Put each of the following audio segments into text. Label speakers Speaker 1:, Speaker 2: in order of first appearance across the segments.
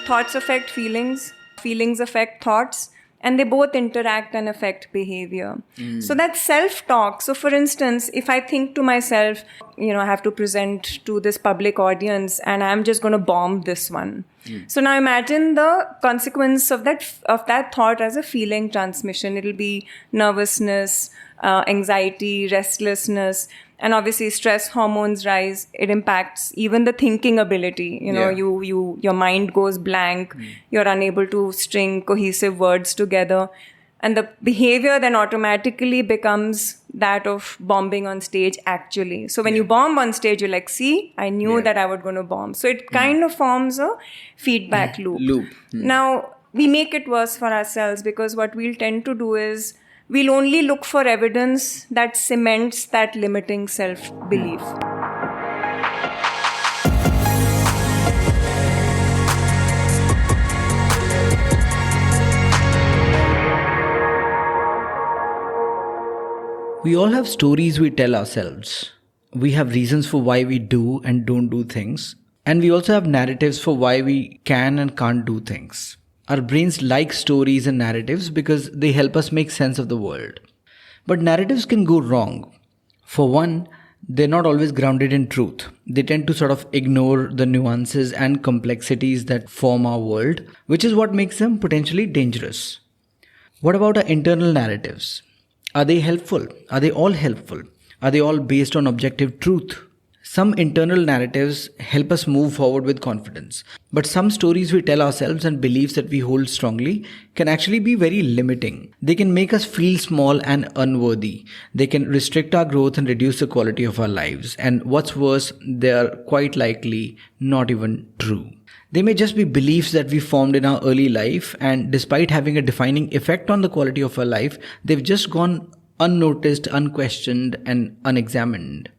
Speaker 1: Thoughts affect feelings, feelings affect thoughts, and they both interact and affect behavior. So that's self-talk. So for instance, if I think to myself, I have to present to this public audience and I'm just going to bomb this one. So now imagine the consequence of that thought as a feeling transmission. It'll be nervousness, anxiety, restlessness, and obviously stress hormones rise. It impacts even the thinking ability. Your mind goes blank. You're unable to string cohesive words together. And the behavior then automatically becomes that of bombing on stage actually. So when you bomb on stage, you're like, see, I knew that I was going to bomb. So it kind of forms a feedback loop. Now, we make it worse for ourselves because what we'll tend to do is we'll only look for evidence that cements that limiting self-belief.
Speaker 2: We all have stories we tell ourselves. We have reasons for why we do and don't do things. And we also have narratives for why we can and can't do things. Our brains like stories and narratives because they help us make sense of the world. But narratives can go wrong. For one, they're not always grounded in truth. They tend to sort of ignore the nuances and complexities that form our world, which is what makes them potentially dangerous. What about our internal narratives? Are they helpful? Are they all helpful? Are they all based on objective truth? Some internal narratives help us move forward with confidence. But some stories we tell ourselves and beliefs that we hold strongly can actually be very limiting. They can make us feel small and unworthy. They can restrict our growth and reduce the quality of our lives. And what's worse, they are quite likely not even true. They may just be beliefs that we formed in our early life, and despite having a defining effect on the quality of our life, they've just gone unnoticed, unquestioned, and unexamined.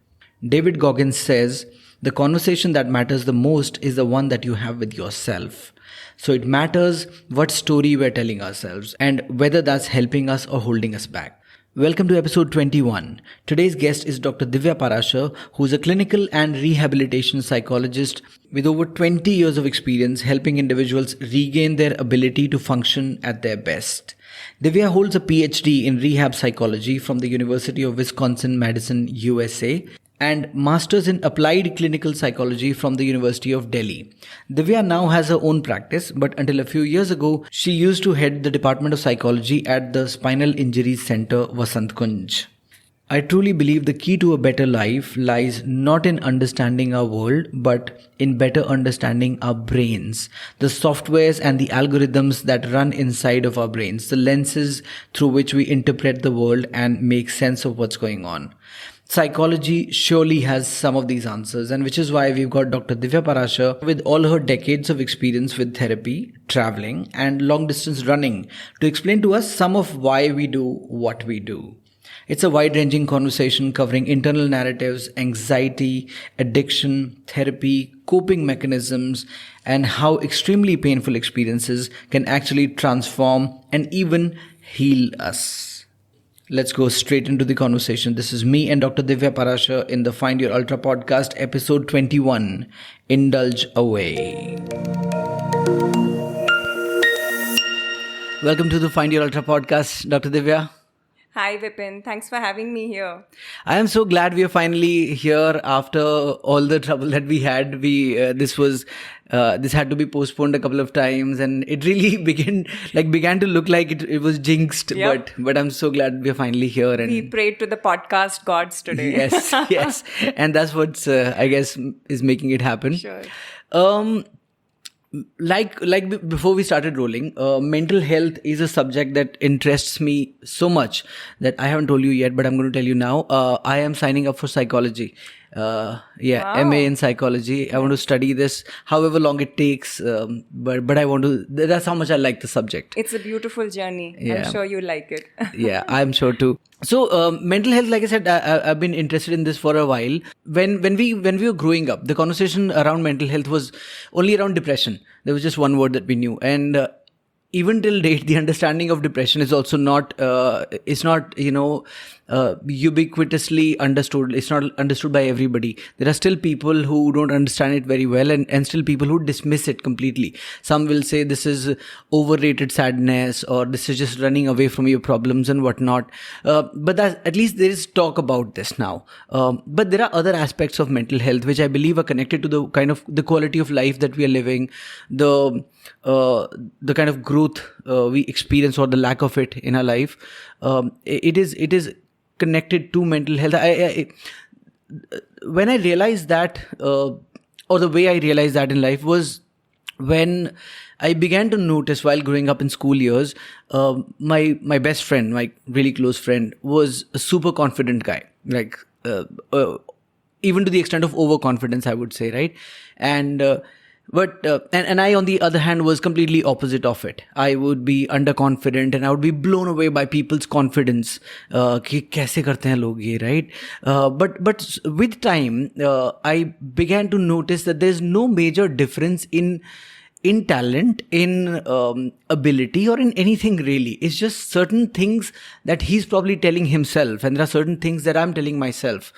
Speaker 2: David Goggins says, the conversation that matters the most is the one that you have with yourself. So it matters what story we're telling ourselves and whether that's helping us or holding us back. Welcome to episode 21. Today's guest is Dr. Divya Parashar, who is a clinical and rehabilitation psychologist with over 20 years of experience helping individuals regain their ability to function at their best. Divya holds a PhD in rehab psychology from the University of Wisconsin-Madison, USA, and Masters in Applied Clinical Psychology from the University of Delhi. Divya now has her own practice, but until a few years ago, she used to head the Department of Psychology at the Spinal Injuries Center, Vasant Kunj. I truly believe the key to a better life lies not in understanding our world, but in better understanding our brains, the softwares and the algorithms that run inside of our brains, the lenses through which we interpret the world and make sense of what's going on. Psychology surely has some of these answers, and which is why we've got Dr. Divya Parashar with all her decades of experience with therapy, traveling, and long-distance running to explain to us some of why we do what we do. It's a wide-ranging conversation covering internal narratives, anxiety, addiction, therapy, coping mechanisms, and how extremely painful experiences can actually transform and even heal us. Let's go straight into the conversation. This is me and Dr. Divya Parashar in the Find Your Ultra podcast, episode 21. Indulge away. Welcome to the Find Your Ultra podcast, Dr. Divya.
Speaker 1: Hi Vipin, thanks for having me here.
Speaker 2: I am so glad we are finally here after all the trouble that we had. This had to be postponed a couple of times, and it really began to look like it was jinxed. Yep. But I'm so glad we are finally here. And
Speaker 1: we prayed to the podcast gods today.
Speaker 2: Yes, and that's what's I guess is making it happen.
Speaker 1: Sure.
Speaker 2: Before we started rolling, mental health is a subject that interests me so much that I haven't told you yet, but I'm going to tell you now. I am signing up for psychology.
Speaker 1: Wow.
Speaker 2: MA in psychology. I want to study this, however long it takes. But I want to. That's how much I like the subject.
Speaker 1: It's a beautiful journey. Yeah. I'm sure you like it.
Speaker 2: Yeah, I'm sure too. So mental health, like I said, I've been interested in this for a while. When we were growing up, the conversation around mental health was only around depression. There was just one word that we knew, and even till date, the understanding of depression is also not ubiquitously understood. It's not understood by everybody. There are still people who don't understand it very well, and still people who dismiss it completely. Some will say this is overrated sadness, or this is just running away from your problems and whatnot. But at least there is talk about this now. But there are other aspects of mental health which I believe are connected to the kind of the quality of life that we are living, the kind of growth we experience or the lack of it in our life. It is connected to mental health. When I realized that, or the way I realized that in life was when I began to notice while growing up in school years, my best friend, my really close friend, was a super confident guy, like even to the extent of overconfidence, I would say, right? And I, on the other hand, was completely opposite of it. I would be underconfident and I would be blown away by people's confidence. कि कैसे करते हैं लोग ये, right? But with time, I began to notice that there's no major difference in talent, in ability, or in anything really. It's just certain things that he's probably telling himself, and there are certain things that I'm telling myself,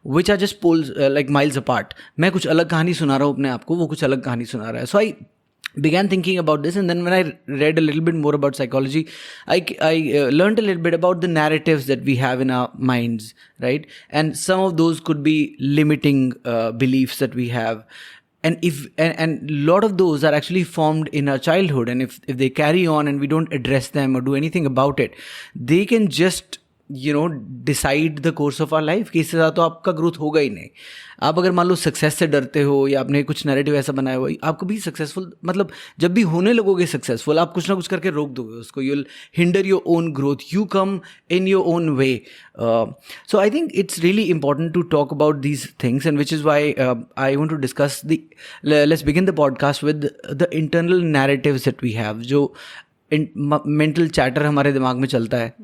Speaker 2: which are just poles like miles apart. मैं कुछ अलग कहानी सुना रहा हूँ अपने आप को, वो कुछ अलग कहानी सुना रहा है. So I began thinking about this, and then when I read a little bit more about psychology, I learned a little bit about the narratives that we have in our minds, right? And some of those could be limiting beliefs that we have. And and a lot of those are actually formed in our childhood, and if they carry on and we don't address them or do anything about it, they can just decide the course of our life. कि इससे ज़्यादा तो आपका growth होगा ही नहीं. आप अगर मान लो सक्सेस से डरते हो या आपने कुछ नैरेटिव ऐसा बनाया हो, आप कभी सक्सेसफुल, मतलब जब भी होने लगोगे सक्सेसफुल, आप कुछ ना कुछ करके रोक दोगे उसको. You will hinder your own growth. You come in your own way. So I think it's really important to talk about these things, and which is why I want to discuss let's begin the podcast with the internal narratives that we have. जो mental chatter हमारे दिमाग में चलता है,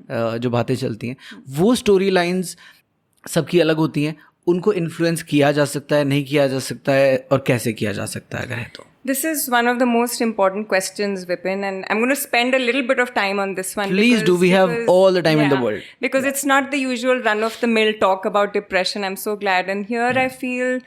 Speaker 2: जो बातें चलती हैं, वो स्टोरी लाइन्स सबकी अलग होती हैं. उनको इन्फ्लुएंस किया जा सकता है, नहीं किया जा सकता है, और कैसे किया जा सकता है अगर है तो.
Speaker 1: This is one of the most important questions, Vipin, and I'm going to spend a little bit of time on this one.
Speaker 2: Please do. We have all the time in the world.
Speaker 1: Because it's not the usual run-of-the-mill talk about depression. I'm so glad. And here I feel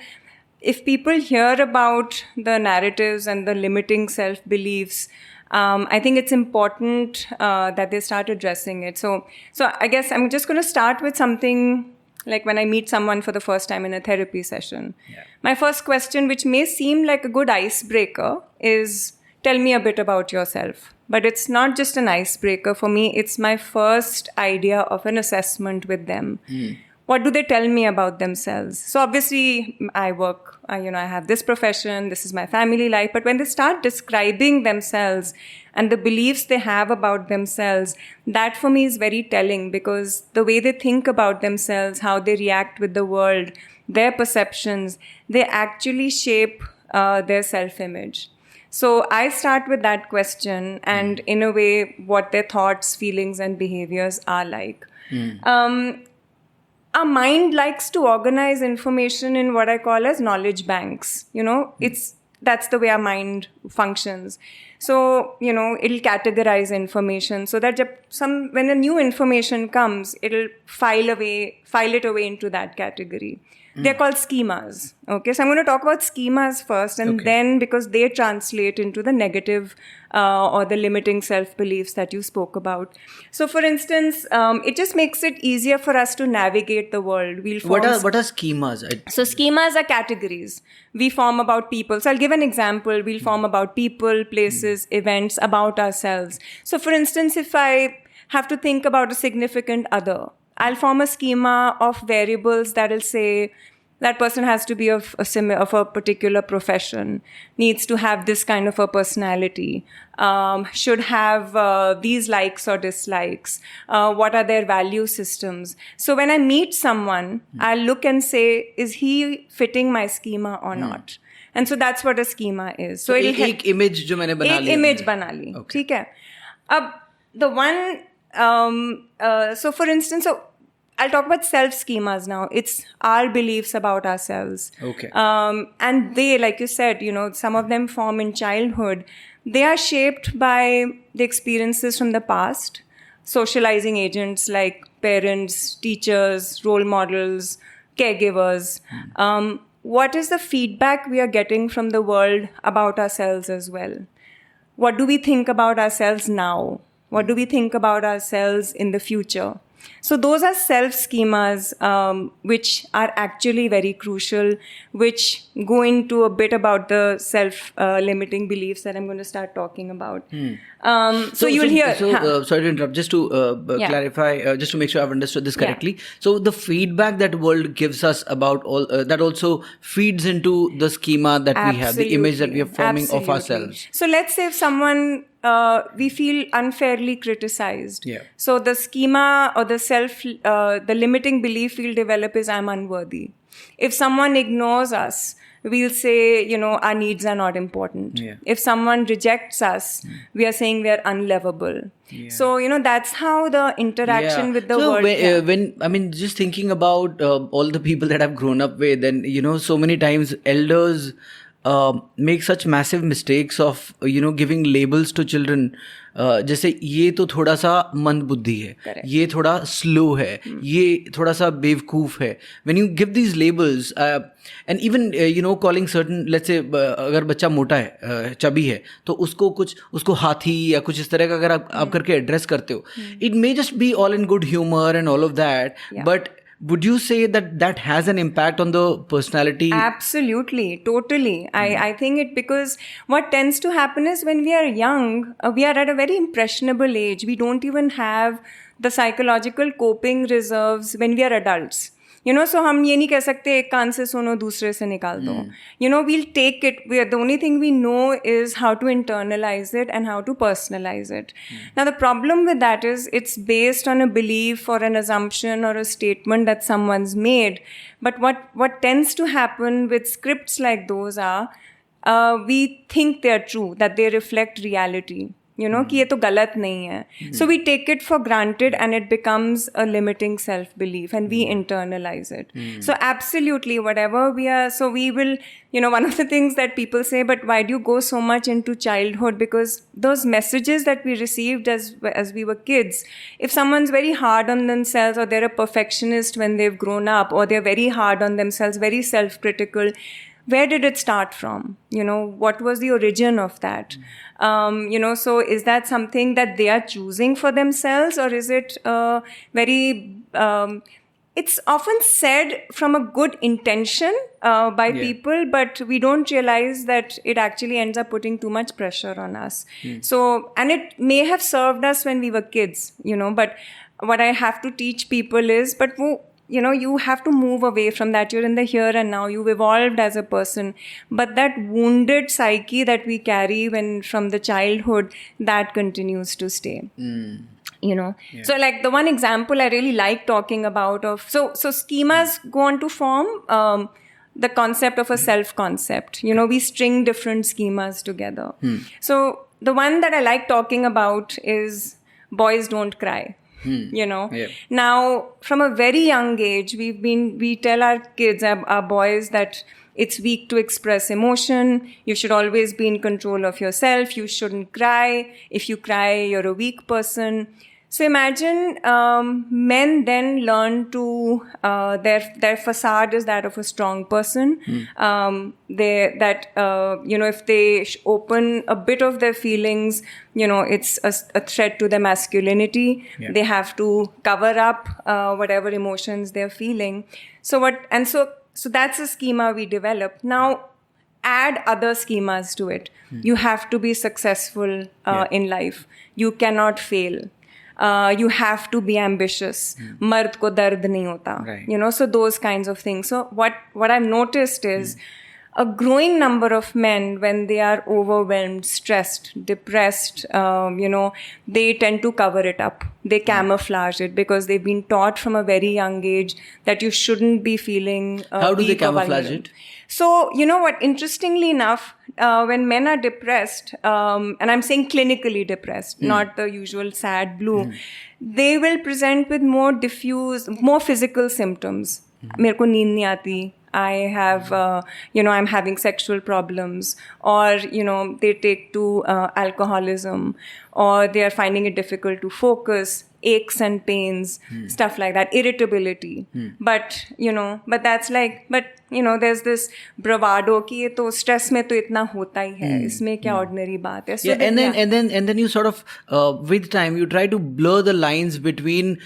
Speaker 1: if people hear about the narratives and the limiting self-beliefs, I think it's important that they start addressing it. So I guess I'm just going to start with something like when I meet someone for the first time in a therapy session. Yeah. My first question, which may seem like a good icebreaker, is tell me a bit about yourself. But it's not just an icebreaker. For me, it's my first idea of an assessment with them. What do they tell me about themselves? So obviously, I work, I have this profession, this is my family life. But when they start describing themselves and the beliefs they have about themselves, that for me is very telling, because the way they think about themselves, how they react with the world, their perceptions, they actually shape their self-image. So I start with that question and in a way, what their thoughts, feelings, and behaviors are like. Our mind likes to organize information in what I call as knowledge banks. That's the way our mind functions. So, it'll categorize information so that when a new information comes, it'll file it away into that category. They're called schemas. Okay, so I'm going to talk about schemas first, and then because they translate into the negative or the limiting self-beliefs that you spoke about. So, for instance, it just makes it easier for us to navigate the world.
Speaker 2: What are schemas?
Speaker 1: So, schemas are categories we form about people. So, I'll give an example. We'll form about people, places, events, about ourselves. So, for instance, if I have to think about a significant other, I'll form a schema of variables that'll say that person has to be of a particular profession, needs to have this kind of a personality, should have these likes or dislikes, what are their value systems. So when I meet someone, I'll look and say, is he fitting my schema or not? And so that's what a schema is. So
Speaker 2: एक image जो मैंने बना ली.
Speaker 1: एक image बना ली, ठीक है. अब the one, so for instance, I'll talk about self-schemas now. It's our beliefs about ourselves.
Speaker 2: Okay.
Speaker 1: And they, like you said, some of them form in childhood. They are shaped by the experiences from the past, socializing agents like parents, teachers, role models, caregivers. What is the feedback we are getting from the world about ourselves as well? What do we think about ourselves now? What do we think about ourselves in the future? So those are self schemas, which are actually very crucial, which go into a bit about the self-limiting beliefs that I'm going to start talking about. So you'll hear.
Speaker 2: Sorry to interrupt. Just to clarify, just to make sure I've understood this correctly. So the feedback that world gives us about all that also feeds into the schema that we have, the image that we are forming of ourselves.
Speaker 1: So let's say if someone we feel unfairly criticized.
Speaker 2: Yeah.
Speaker 1: So the schema or the limiting belief we'll develop is I'm unworthy. If someone ignores us, we'll say, our needs are not important.
Speaker 2: Yeah.
Speaker 1: If someone rejects us, we are saying we are unlovable.
Speaker 2: Yeah.
Speaker 1: So, that's how the interaction with the world.
Speaker 2: When just thinking about all the people that I've grown up with, and, so many times elders make such massive mistakes of giving labels to children. जैसे ये तो थोड़ा सा मंद बुद्धि है, ये थोड़ा स्लो है, ये थोड़ा सा बेवकूफ है. When you give these labels, and even calling certain, let's say अगर बच्चा मोटा है, चबी है, तो उसको हाथी या कुछ इस तरह का अगर आप करके एड्रेस करते हो, it may just be all in good humor and all of that, but would you say that has an impact on the personality?
Speaker 1: Absolutely, totally. I think it, because what tends to happen is when we are young, we are at a very impressionable age. We don't even have the psychological coping reserves when we are adults. So हम ये नहीं कह सकते एक कान से सुनो दूसरे से निकाल दो. We'll take it. The only thing we know is how to internalize it and how to personalize it. Now the problem with that is it's based on a belief or an assumption or a statement that someone's made. But what tends to happen with scripts like those are, we think they're true, that they reflect reality. कि ये तो गलत नहीं है. So we take it for granted and it becomes a limiting self-belief and we internalize it. So absolutely, whatever we are, so we will, one of the things that people say, but why do you go so much into childhood? Because those messages that we received as we were kids, if someone's very hard on themselves or they're a perfectionist when they've grown up or they're very hard on themselves, very self-critical, where did it start from? What was the origin of that? So is that something that they are choosing for themselves, or is it it's often said from a good intention by people, but we don't realize that it actually ends up putting too much pressure on us. So, and it may have served us when we were kids, but what I have to teach people is, you have to move away from that. You're in the here and now. You've evolved as a person. But that wounded psyche that we carry from the childhood, that continues to stay. So like the one example I really like talking about so schemas go on to form the concept of a self-concept. We string different schemas together. So the one that I like talking about is boys don't cry. Now from a very young age we tell our kids, our boys, that it's weak to express emotion. You should always be in control of yourself. You shouldn't cry. If you cry, you're a weak person. So imagine men then learn to their facade is that of a strong person. If they open a bit of their feelings, it's a threat to their masculinity.
Speaker 2: Yeah.
Speaker 1: They have to cover up whatever emotions they're feeling. So that's a schema we develop. Now add other schemas to it. You have to be successful in life. You cannot fail. You have to be ambitious. Mard ko dard nahi hota.
Speaker 2: Right.
Speaker 1: So those kinds of things. So what I've noticed is a growing number of men, when they are overwhelmed, stressed, depressed, they tend to cover it up. They camouflage it because they've been taught from a very young age that you shouldn't be feeling
Speaker 2: How do they
Speaker 1: weak or
Speaker 2: camouflage
Speaker 1: vulnerable.
Speaker 2: it?
Speaker 1: So, interestingly enough, when men are depressed, and I'm saying clinically depressed, not the usual sad blue, they will present with more diffuse, more physical symptoms. Mere ko neend nahi aati. I have, I'm having sexual problems, or, they take to alcoholism, or they are finding it difficult to focus. aches and pains, stuff like that, irritability. But, but that's like, there's this bravado कि ये तो stress में तो इतना होता ही है, इसमें क्या ordinary बात है. So
Speaker 2: and then you sort of, with time, you try to blur the lines between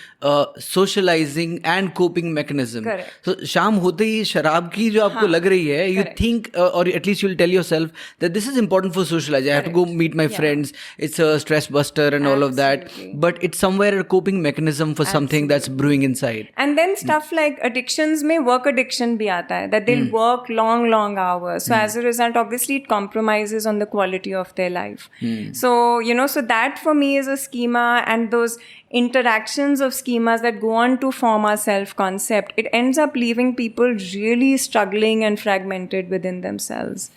Speaker 2: socializing and coping mechanism.
Speaker 1: Correct.
Speaker 2: So शाम होते ही शराब की जो आपको लग रही है, you think, or at least you'll tell yourself that this is important for socializing. I have to go meet my friends. It's a stress buster and all of that. But it's somewhere a coping mechanism for something that's brewing inside.
Speaker 1: And then stuff like addictions में work addiction भी आता है, that they'll work long hours. So as a result, obviously it compromises on the quality of their life. So, so that for me is a schema, and those interactions of schemas that go on to form our self-concept, it ends up leaving people really struggling and fragmented within themselves.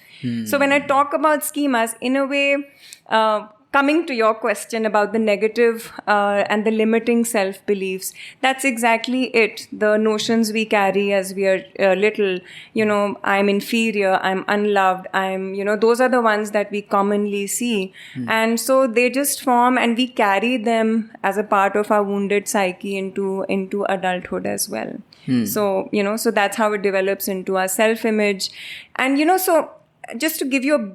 Speaker 1: So when I talk about schemas, in a way, coming to your question about the negative and the limiting self-beliefs, that's exactly it. The notions we carry as we are little, I'm inferior, I'm unloved, those are the ones that we commonly see. And so they just form, and we carry them as a part of our wounded psyche into adulthood as well. So, so that's how it develops into our self-image. And, so just to give you a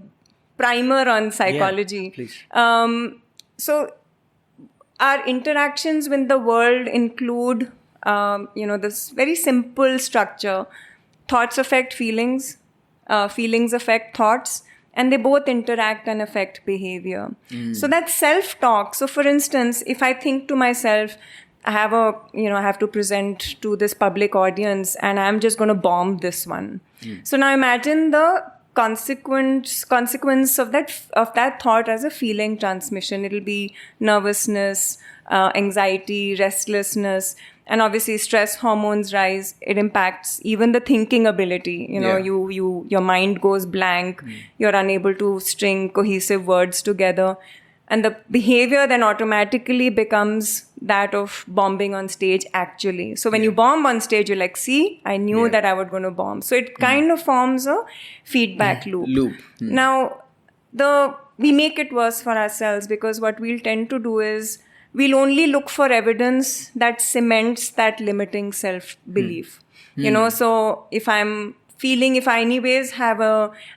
Speaker 1: primer on psychology.
Speaker 2: Yeah, please.
Speaker 1: So our interactions with the world include, this very simple structure. Thoughts affect feelings, feelings affect thoughts, and they both interact and affect behavior. So that's self-talk. So for instance, if I think to myself, I have to present to this public audience and I'm just going to bomb this one. So now imagine the consequence of that thought as a feeling transmission. It'll be nervousness, anxiety, restlessness, and obviously stress hormones rise. It impacts even the thinking ability. Your mind goes blank. You're unable to string cohesive words together. And the behavior then automatically becomes that of bombing on stage actually. So when you bomb on stage, you're like, see, I knew that I was going to bomb. So it kind of forms a feedback loop. Now, we make it worse for ourselves, because what we'll tend to do is we'll only look for evidence that cements that limiting self-belief. So if I anyways have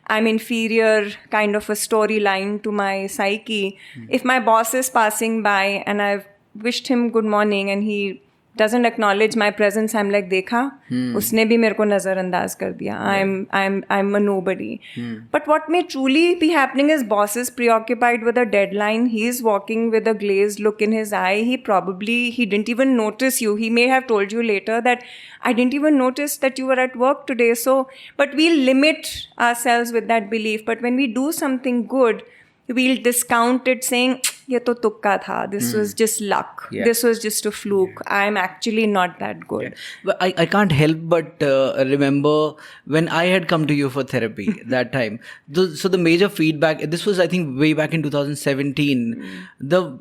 Speaker 1: I'm inferior kind of a storyline to my psyche, if my boss is passing by and I've wished him good morning and he doesn't acknowledge my presence, I'm like, देखा, उसने भी मेरे को नजरअंदाज कर दिया. I'm a nobody. But what may truly be happening is boss is preoccupied with a deadline. He is walking with a glazed look in his eye. He didn't even notice you. He may have told you later that I didn't even notice that you were at work today. So, but we'll limit ourselves with that belief. But when we do something good, we'll discount it saying, ये तो तुक्का था. This was just luck. This was just a fluke. I'm actually not that good.
Speaker 2: But I can't help but remember when I had come to you for therapy that time. So the major feedback, this was I think way back in 2017. The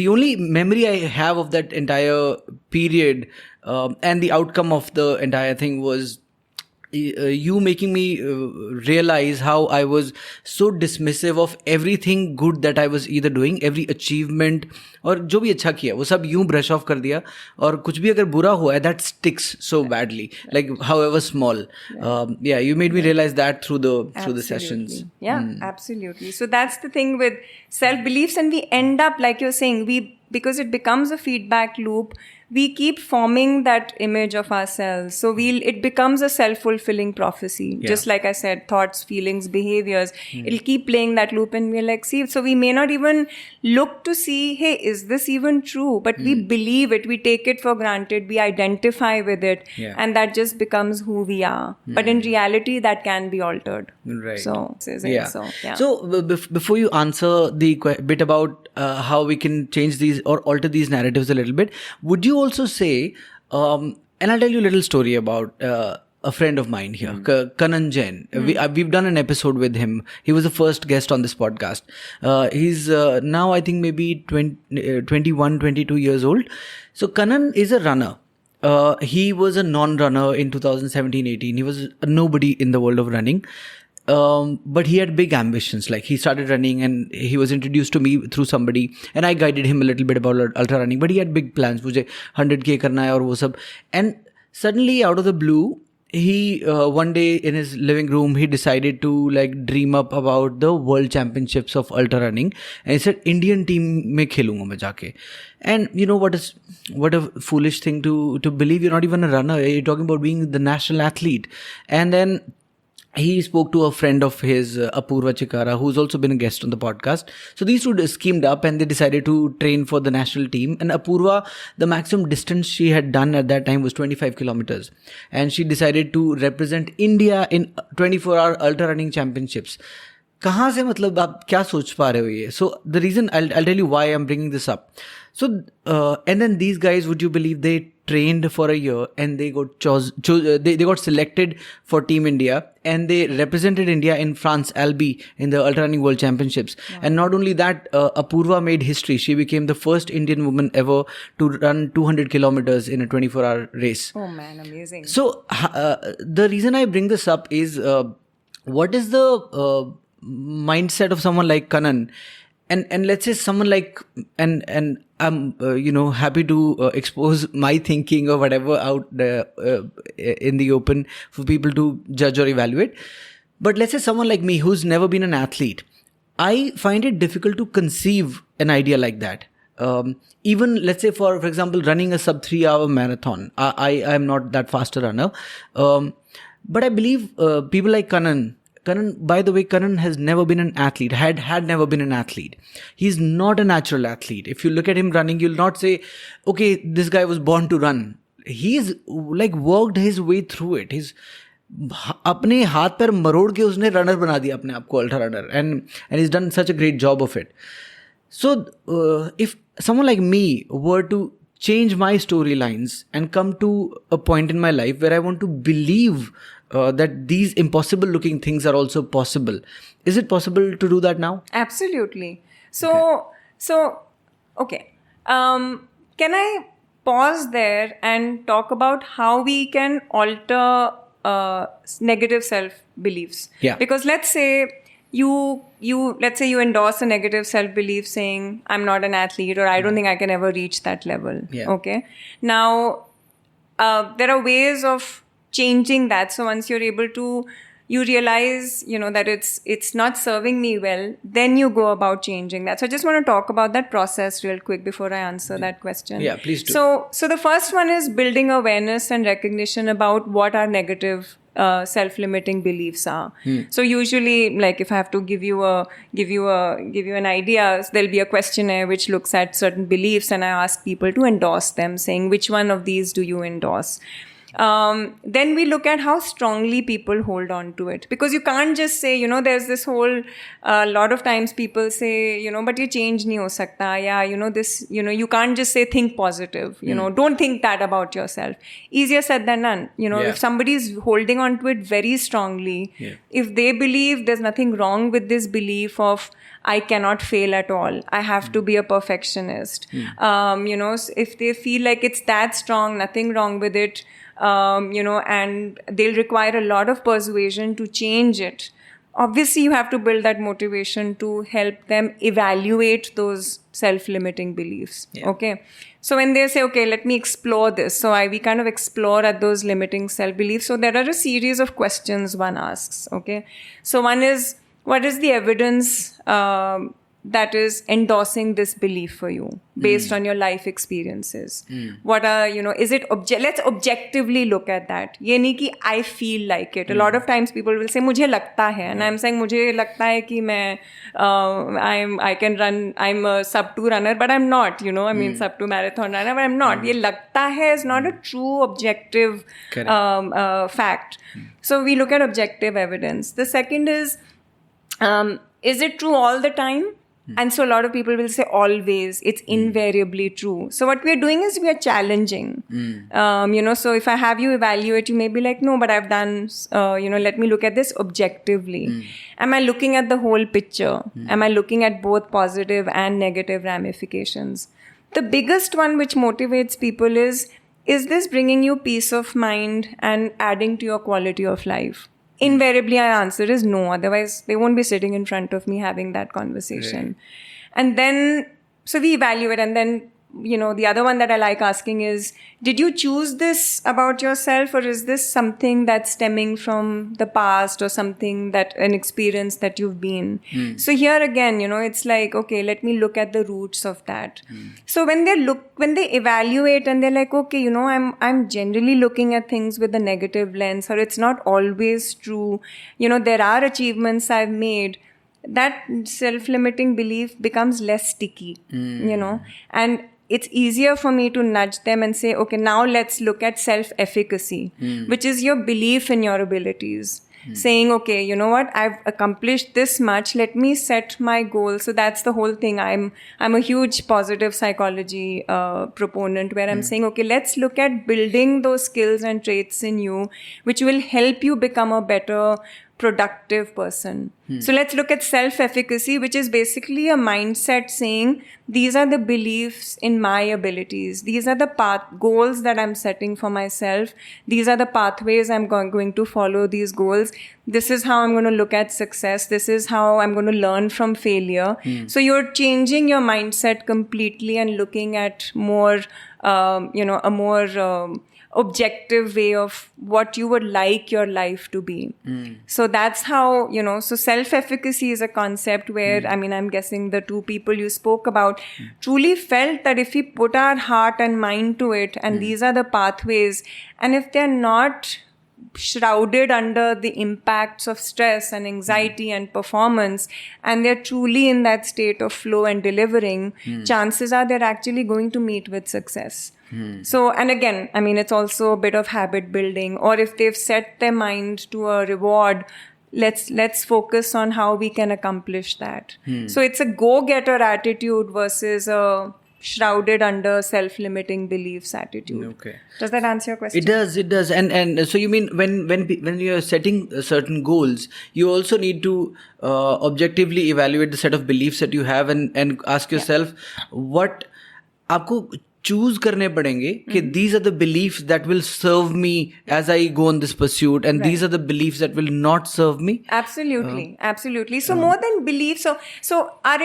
Speaker 2: only memory I have of that entire period and the outcome of the entire thing was you making me realize how I was so dismissive of everything good that I was either doing, every achievement, और जो भी अच्छा किया वो सब यूं brush off कर दिया, और कुछ भी अगर बुरा हुआ है that sticks so badly, like however small. You made me realize that through the sessions.
Speaker 1: Absolutely. So that's the thing with self-beliefs, and we end up, like you're saying, because it becomes a feedback loop, we keep forming that image of ourselves. So it becomes a self-fulfilling prophecy. Just like I said, thoughts, feelings, behaviors. It'll keep playing that loop, and we're like, see, so we may not even look to see, hey, is this even true? But we believe it, we take it for granted, we identify with it, and that just becomes who we are. But in reality, that can be altered.
Speaker 2: Right.
Speaker 1: So
Speaker 2: before you answer the bit about how we can change these or alter these narratives a little bit, would you also say, and I'll tell you a little story about a friend of mine here, Kanan Jain. We've done an episode with him. He was the first guest on this podcast. He's now I think maybe 21, 22 years old. So Kanan is a runner. He was a non-runner in 2017-18. He was a nobody in the world of running. But he had big ambitions. Like he started running and he was introduced to me through somebody and I guided him a little bit about ultra running, but he had big plans. मुझे 100K करना है और वो सब. And suddenly out of the blue, he one day in his living room, he decided to like dream up about the world championships of ultra running. And he said, Indian team में खेलूंगा मैं जाके. And you know what a foolish thing to believe. You're not even a runner. You're talking about being the national athlete. And then he spoke to a friend of his, Apurva Chikara, who's also been a guest on the podcast. So these two schemed up and they decided to train for the national team. And Apurva, the maximum distance she had done at that time was 25 kilometers. And she decided to represent India in 24-hour ultra running championships. कहाँ से मतलब आप क्या सोच पा रहे हो ये? So the reason, I'll tell you why I'm bringing this up. So, and then these guys, would you believe, they trained for a year and they got they got selected for Team India and they represented India in France, Albi, in the Ultra Running World Championships. Wow. And not only that, Apurva made history. She became the first Indian woman ever to run 200 kilometers in a 24-hour race.
Speaker 1: Oh man, amazing.
Speaker 2: So, the reason I bring this up is, what is the mindset of someone like Kannan? And let's say someone like, and I'm happy to expose my thinking or whatever out in the open for people to judge or evaluate. But let's say someone like me who's never been an athlete, I find it difficult to conceive an idea like that. Even let's say for example, running a sub 3-hour marathon. I am not that fast a runner. But I believe people like Kannan, by the way, Kannan has never been an athlete, had never been an athlete. He's not a natural athlete. If you look at him running, you'll not say, okay, this guy was born to run. He's like worked his way through it. He's अपने हाथ पैर मरोड़ के उसने runner बना दिया अपने आप को, ultra runner, and he's done such a great job of it. So if someone like me were to change my storylines and come to a point in my life where I want to believe that these impossible looking things are also possible. Is it possible to do that now?
Speaker 1: Absolutely. Okay. Can I pause there and talk about how we can alter negative self-beliefs?
Speaker 2: Yeah.
Speaker 1: Because let's say you endorse a negative self-belief saying, I'm not an athlete or I don't think I can ever reach that level.
Speaker 2: Yeah.
Speaker 1: Okay. Now, there are ways of changing that. So once you're able to, you realize, that it's not serving me well, then you go about changing that. So I just want to talk about that process real quick before I answer that question.
Speaker 2: Yeah, please do.
Speaker 1: So the first one is building awareness and recognition about what our negative self-limiting beliefs are. So usually, like if I have to give you an idea, there'll be a questionnaire which looks at certain beliefs and I ask people to endorse them, saying which one of these do you endorse. Then we look at how strongly people hold on to it. Because you can't just say, there's this whole, lot of times people say, but ye change nahi ho sakta. Yeah, you can't just say think positive. Don't think that about yourself. Easier said than done. If somebody is holding on to it very strongly, if they believe there's nothing wrong with this belief of, I cannot fail at all, I have to be a perfectionist. If they feel like it's that strong, nothing wrong with it, and they'll require a lot of persuasion to change it. Obviously, you have to build that motivation to help them evaluate those self-limiting beliefs. Yeah. Okay. So when they say, okay, let me explore this. So we kind of explore at those limiting self-beliefs. So there are a series of questions one asks. Okay. So one is, what is the evidence that is endorsing this belief for you based on your life experiences? What are, is it, let's objectively look at that. Ye nahi ki I feel like it. A lot of times people will say, mujhe lagta hai. And I'm saying, mujhe lagta hai ki I can run, I'm a sub 2 runner, but I'm not, sub 2 marathon runner, but I'm not. Ye lagta hai is not a true objective fact. So we look at objective evidence. The second is it true all the time? And so a lot of people will say always, it's invariably true. So what we are doing is we are challenging. So if I have you evaluate, you may be like, no, but I've done, let me look at this objectively. Am I looking at the whole picture? Am I looking at both positive and negative ramifications? The biggest one which motivates people is this bringing you peace of mind and adding to your quality of life? invariably our answer is no. Otherwise, they won't be sitting in front of me having that conversation.
Speaker 2: Right.
Speaker 1: And then, so we evaluate, and then, the other one that I like asking is, did you choose this about yourself, or is this something that's stemming from the past, or something an experience that you've been? So here again, it's like, okay, let me look at the roots of that. So when they evaluate and they're like, okay, I'm generally looking at things with a negative lens, or it's not always true. There are achievements I've made. That self-limiting belief becomes less sticky, and it's easier for me to nudge them and say, okay, now let's look at self-efficacy, which is your belief in your abilities. Saying, okay, you know what, I've accomplished this much, let me set my goal. So that's the whole thing. I'm a huge positive psychology proponent, where I'm saying, okay, let's look at building those skills and traits in you, which will help you become a better, productive person. So let's look at self-efficacy, which is basically a mindset saying, these are the beliefs in my abilities. These are the goals that I'm setting for myself. These are the pathways I'm going to follow these goals. This is how I'm going to look at success. This is how I'm going to learn from failure. So you're changing your mindset completely and looking at more, a more objective way of what you would like your life to be. So that's how, so self-efficacy is a concept where, I'm guessing the two people you spoke about truly felt that if we put our heart and mind to it, and these are the pathways, and if they're not shrouded under the impacts of stress and anxiety and performance, and they're truly in that state of flow and delivering, chances are they're actually going to meet with success. So, and again, it's also a bit of habit building, or if they've set their mind to a reward, let's focus on how we can accomplish that. So it's a go-getter attitude versus a shrouded under self-limiting beliefs attitude.
Speaker 2: Okay.
Speaker 1: Does that answer your question?
Speaker 2: It does. And so you mean when you're setting certain goals, you also need to objectively evaluate the set of beliefs that you have and ask yourself, what आपको choose करने पड़ेंगे कि these are the beliefs that will serve me as I go on this pursuit, and these are the beliefs that will not serve me.
Speaker 1: Absolutely. So more than beliefs, so our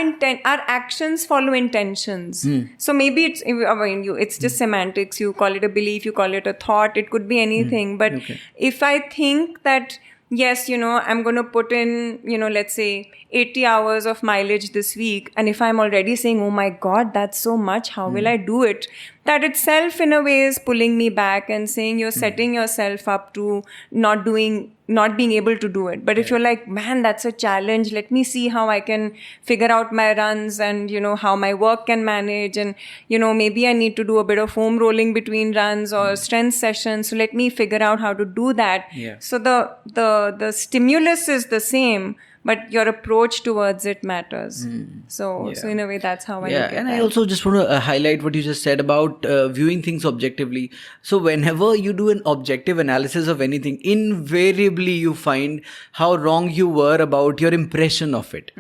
Speaker 1: actions follow intentions. So maybe it's just semantics. You call it a belief, you call it a thought. It could be anything. But if I think that, yes, I'm going to put in, let's say 80 hours of mileage this week. And if I'm already saying, oh my God, that's so much, how will I do it? That itself in a way is pulling me back and saying you're setting yourself up to not being able to do it. But if you're like, man, that's a challenge. Let me see how I can figure out my runs and, how my work can manage. And, maybe I need to do a bit of foam rolling between runs or strength sessions. So let me figure out how to do that.
Speaker 2: Yeah.
Speaker 1: So the stimulus is the same, but your approach towards it matters. So in a way, that's how I look at it.
Speaker 2: And I also just want to highlight what you just said about viewing things objectively. So whenever you do an objective analysis of anything, invariably you find how wrong you were about your impression of it.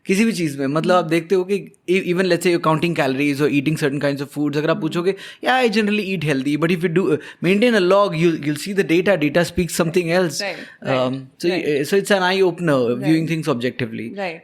Speaker 2: किसी भी चीज में मतलब आप देखते हो कि even let's say you're counting calories or eating certain kinds of foods, अगर आप पूछोगे yeah I generally eat healthy, but if you do maintain a log, you'll see the data speaks something else. So it's an eye opener viewing things objectively.
Speaker 1: Right.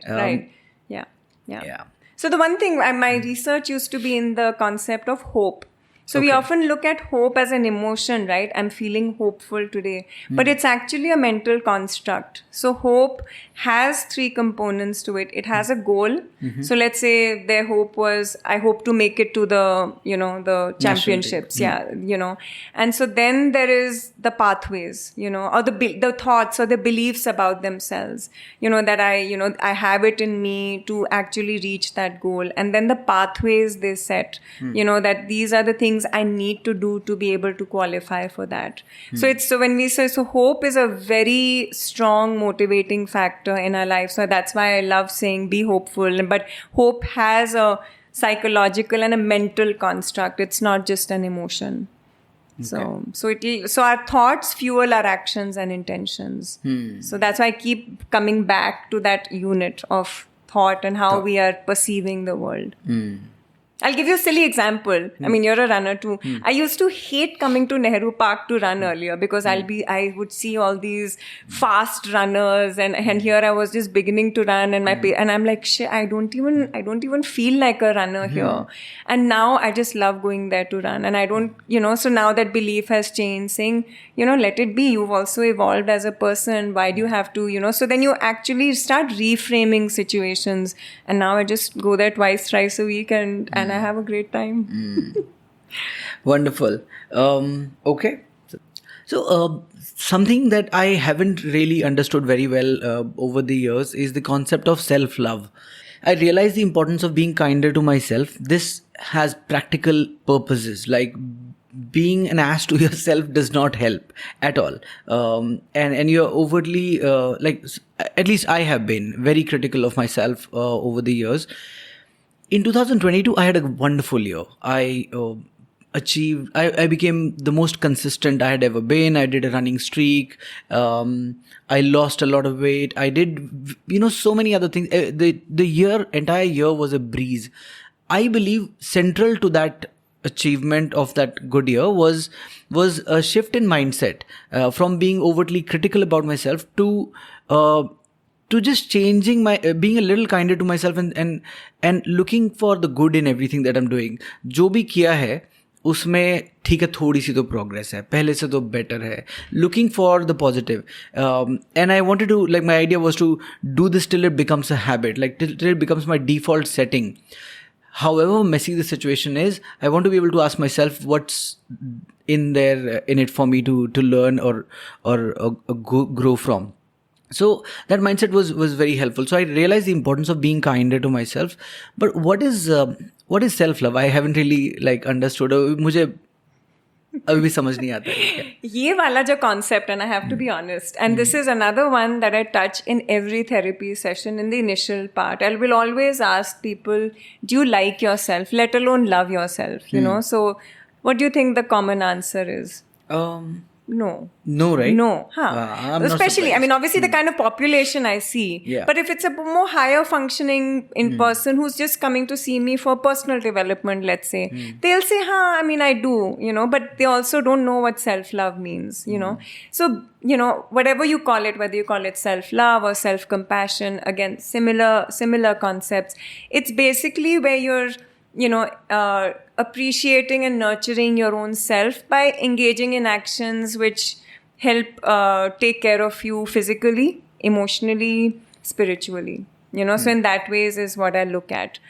Speaker 1: Yeah. So the one thing, my research used to be in the concept of hope. So we often look at hope as an emotion, right? I'm feeling hopeful today. But it's actually a mental construct. So hope has 3 components to it. It has a goal. So let's say their hope was, I hope to make it to the, the championships. And so then there is the pathways, or the thoughts or the beliefs about themselves, that I have it in me to actually reach that goal. And then the pathways they set, that these are the things I need to do to be able to qualify for that. So when we say, so hope is a very strong motivating factor in our life. So that's why I love saying be hopeful. But hope has a psychological and a mental construct. It's not just an emotion. So our thoughts fuel our actions and intentions. So that's why I keep coming back to that unit of thought and how we are perceiving the world. I'll give you a silly example. I mean, you're a runner too. I used to hate coming to Nehru Park to run earlier because I would see all these fast runners and here I was just beginning to run and and I'm like, shit, I don't even feel like a runner here. And now I just love going there to run. And I don't, so now that belief has changed, saying, let it be. You've also evolved as a person. Why do you have to, so then you actually start reframing situations. And now I just go there twice, thrice a week and I have a great time.
Speaker 2: Wonderful. Okay. So something that I haven't really understood very well over the years is the concept of self-love. I realize the importance of being kinder to myself. This has practical purposes, like being an ass to yourself does not help at all. And you're overtly, at least I have been very critical of myself over the years. In 2022, I had a wonderful year. I became the most consistent I had ever been. I did a running streak. I lost a lot of weight. I did, so many other things. The entire year was a breeze. I believe central to that achievement of that good year was a shift in mindset from being overtly critical about myself to just changing being a little kinder to myself and looking for the good in everything that I'm doing. जो भी किया है उसमें ठीक है, थोड़ी सी तो progress है, पहले से तो better है. Looking for the positive, and I wanted to, my idea was to do this till it becomes a habit, till it becomes my default setting. However messy the situation is, I want to be able to ask myself what's in it for me to learn or grow from. So that mindset was very helpful. So I realized the importance of being kinder to myself. But what is self-love? I haven't really understood. मुझे अभी भी समझ नहीं आता है
Speaker 1: ये वाला जो concept, and I have to be honest, and this is another one that I touch in every therapy session in the initial part. I will always ask people, do you like yourself, let alone love yourself, So what do you think the common answer is? No.
Speaker 2: No, right?
Speaker 1: No.
Speaker 2: Especially,
Speaker 1: obviously the kind of population I see.
Speaker 2: Yeah.
Speaker 1: But if it's a more higher functioning person who's just coming to see me for personal development, let's say, they'll say, I do, but they also don't know what self-love means, So, whatever you call it, whether you call it self-love or self-compassion, again, similar concepts. It's basically where you're appreciating and nurturing your own self by engaging in actions which help take care of you physically, emotionally, spiritually. So in that ways is what I look at.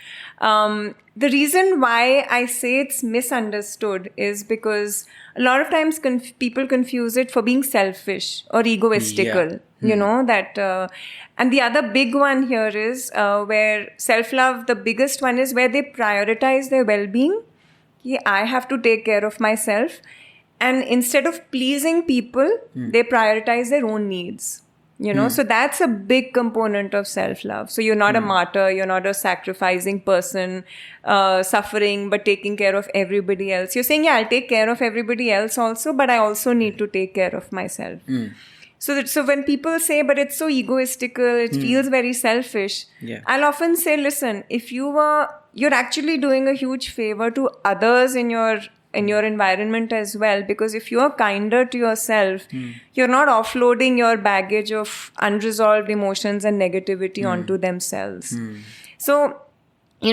Speaker 1: The reason why I say it's misunderstood is because a lot of times people confuse it for being selfish or egoistical. And the other big one here is where self-love, the biggest one is where they prioritize their well-being. I have to take care of myself. And instead of pleasing people, they prioritize their own needs. So that's a big component of self-love. So you're not a martyr, you're not a sacrificing person, suffering, but taking care of everybody else. You're saying, I'll take care of everybody else also, but I also need to take care of myself. So when people say, but it's so egoistical, it feels very selfish, I'll often say, listen, if you're actually doing a huge favor to others in your environment as well, because if you're kinder to yourself, you're not offloading your baggage of unresolved emotions and negativity onto themselves. So,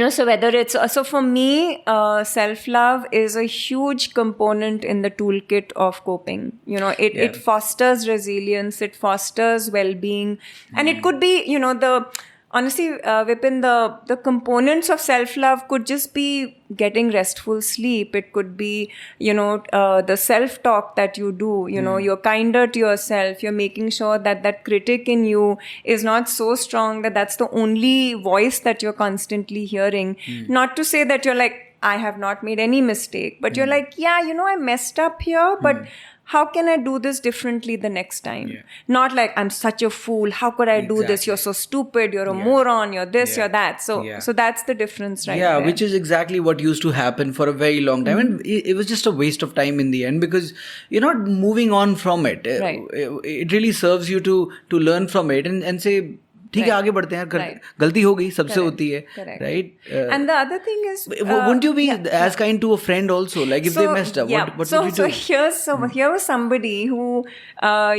Speaker 1: so whether it's, so for me, self-love is a huge component in the toolkit of coping. It fosters resilience, it fosters well-being, and it could be, honestly, Vipin, the components of self-love could just be getting restful sleep. It could be, the self-talk that you do, you're kinder to yourself. You're making sure that critic in you is not so strong that that's the only voice that you're constantly hearing. Not to say that you're like, I have not made any mistake, but you're like, I messed up here, but how can I do this differently the next time? Not like, I'm such a fool. How could I do this? You're so stupid. You're a moron. You're this, you're that. So that's the difference right there.
Speaker 2: Which is exactly what used to happen for a very long time. And it was just a waste of time in the end because you're not moving on from it.
Speaker 1: Right.
Speaker 2: It really serves you to learn from it and say, ठीक है आगे बढ़ते हैं यार, गलती हो गई, सबसे होती है, right?
Speaker 1: And the other thing is,
Speaker 2: wouldn't you be as kind to a friend also, like if they messed up, what would you do?
Speaker 1: Here was somebody who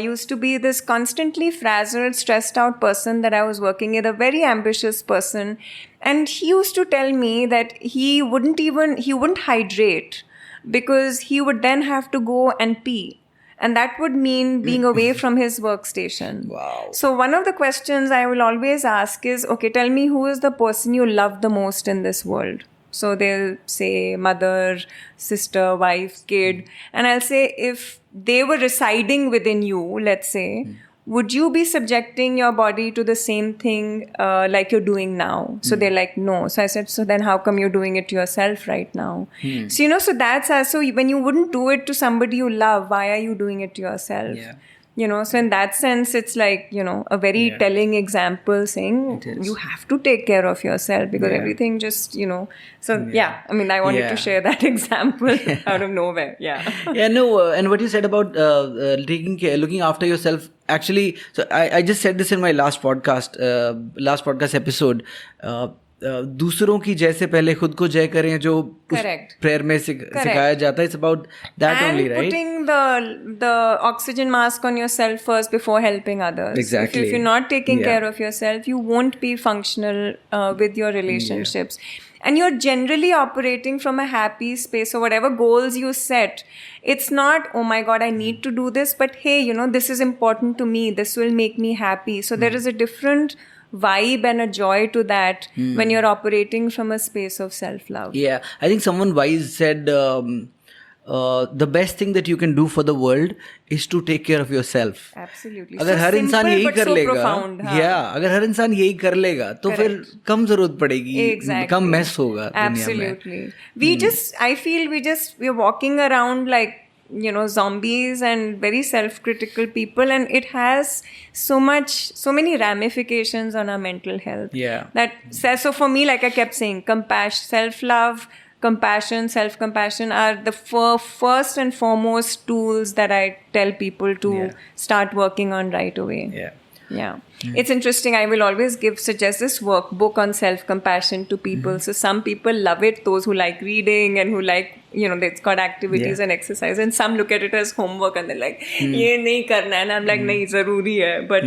Speaker 1: used to be this constantly frazzled, stressed out person that I was working with, a very ambitious person, and he used to tell me that he wouldn't hydrate because he would then have to go and pee. And that would mean being away from his workstation.
Speaker 2: Wow.
Speaker 1: So one of the questions I will always ask is, okay, tell me who is the person you love the most in this world? So they'll say mother, sister, wife, kid. And I'll say, if they were residing within you, let's say, would you be subjecting your body to the same thing like you're doing now? So they're like, no. So I said, so then how come you're doing it to yourself right now? So, so that's also, when you wouldn't do it to somebody you love, why are you doing it to yourself?
Speaker 2: Yeah.
Speaker 1: So in that sense, it's like, a very telling example saying you have to take care of yourself because everything just, So, I mean, I wanted to share that example out of nowhere. Yeah.
Speaker 2: Yeah, no, and what you said about taking care, looking after yourself, actually, so I just said this in my last podcast episode. दूसरों की जैसे पहले खुद को जय करें जो prayer में सिखाया जाता है. It's about that
Speaker 1: and
Speaker 2: only, right?
Speaker 1: Putting the oxygen mask on yourself first before helping others.
Speaker 2: Exactly.
Speaker 1: If you're not taking care of yourself, you won't be functional with your relationships. And you're generally operating from a happy space. So whatever goals you set, it's not, oh my God, I need to do this, but hey, this is important to me. This will make me happy. So there is a different vibe and a joy to that when you're operating from a space of self-love.
Speaker 2: Yeah, I think someone wise said the best thing that you can do for the world is to take care of yourself.
Speaker 1: Absolutely.
Speaker 2: अगर हर इंसान यही कर लेगा, अगर हर इंसान यही कर लेगा तो फिर कम जरूरत पड़ेगी, कम मैस होगा दुनिया में.
Speaker 1: Absolutely. I feel we're walking around like zombies and very self-critical people, and it has so many ramifications on our mental health. So for me, like I kept saying, self-love, compassion, self-compassion are the first and foremost tools that I tell people to start working on right away. It's interesting. I will always suggest this workbook on self-compassion to people. So some people love it, those who like reading and who like, it's got activities and exercise. And some look at it as homework and they're like, ye nahi karna. And I'm like, nahi, zaruri hai. But,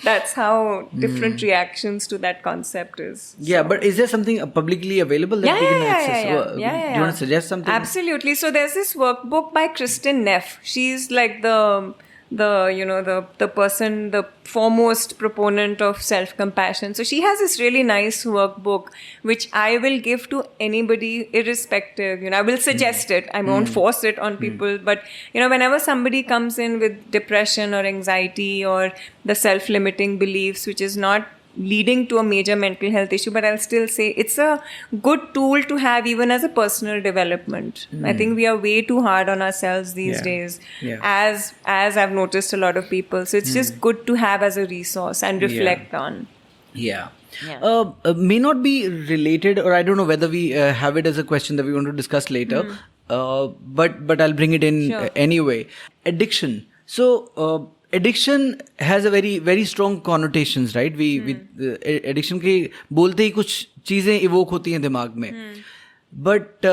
Speaker 1: that's how different reactions to that concept is.
Speaker 2: Yeah, but is there something publicly available that we can access? Do you want to suggest something?
Speaker 1: Absolutely. So there's this workbook by Kristin Neff. She's like the person, the foremost proponent of self-compassion. So she has this really nice workbook, which I will give to anybody irrespective. I will suggest it. I won't force it on people. But, whenever somebody comes in with depression or anxiety or the self-limiting beliefs, which is not leading to a major mental health issue, but I'll still say it's a good tool to have even as a personal development. I think we are way too hard on ourselves these days, as I've noticed a lot of people. So it's just good to have as a resource and reflect on.
Speaker 2: May not be related, or I don't know whether we have it as a question that we want to discuss later, but I'll bring it in anyway. Addiction. So addiction has a very very strong connotations, right? We addiction के बोलते ही कुछ चीजें evoke होती हैं दिमाग में. But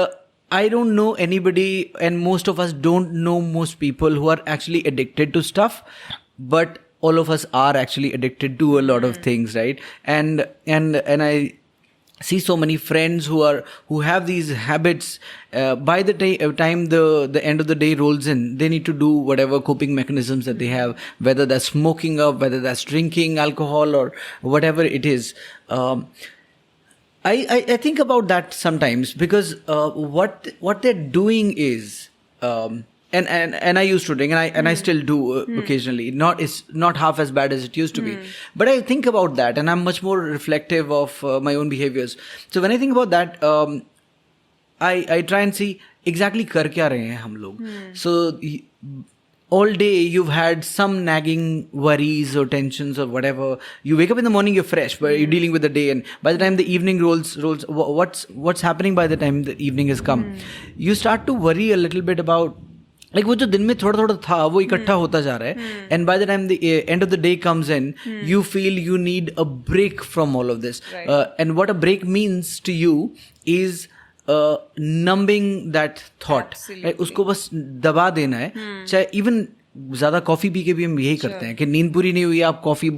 Speaker 2: I don't know anybody, and most of us don't know most people who are actually addicted to stuff, but all of us are actually addicted to a lot of things, right? And I see so many friends who have these habits. By the time the end of the day rolls in, they need to do whatever coping mechanisms that they have, whether that's smoking up, whether that's drinking alcohol or whatever it is. I think about that sometimes because what they're doing is and I used to drink and I still do occasionally. It's not half as bad as it used to be. But I think about that and I'm much more reflective of my own behaviors. So when I think about that, I try and see exactly कर क्या रहे हैं हम लोग. So all day you've had some nagging worries or tensions or whatever. You wake up in the morning, you're fresh, but you're dealing with the day, and by the time the evening rolls, what's happening by the time the evening has come? You start to worry a little bit about like वो जो दिन में थोड़ा थोड़ा था वो इकट्ठा होता जा रहा है, and by the time the end of the day comes in, you feel you need a break from all of this, and what a break means to you is numbing that thought, उसको बस दबा देना है. चाहे even ज़्यादा coffee P के भी हम यही करते हैं कि नींद पूरी नहीं हुई, आप कॉफ़ी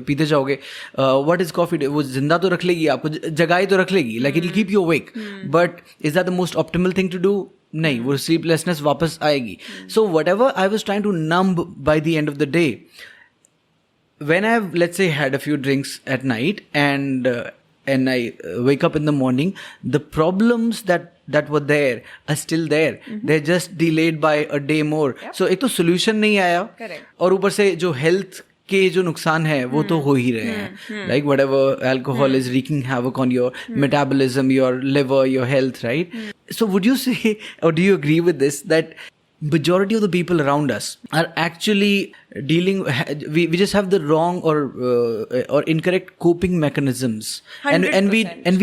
Speaker 2: पीते जाओगे. What is coffee? वो जिंदा तो रख लेगी, आपको जगाए तो रख लेगी, like it will keep you awake, but is that the most optimal thing to do? नहीं, वो स्लीपलेसनेस वापस आएगी. So whatever I was trying to numb by the end of the day, when I've, let's say, had a few drinks at night and I wake up in the morning, the problems that were there are still there. They're just delayed by a day more. So एक तो solution नहीं आया, और ऊपर से जो health के जो नुकसान है वो तो हो ही रहे हैं. Like whatever alcohol is wreaking havoc on your metabolism, your liver, your health, right? So would you say, or do you agree with this, that majority of the people around us are actually dealing, we just have the wrong or incorrect coping mechanisms, and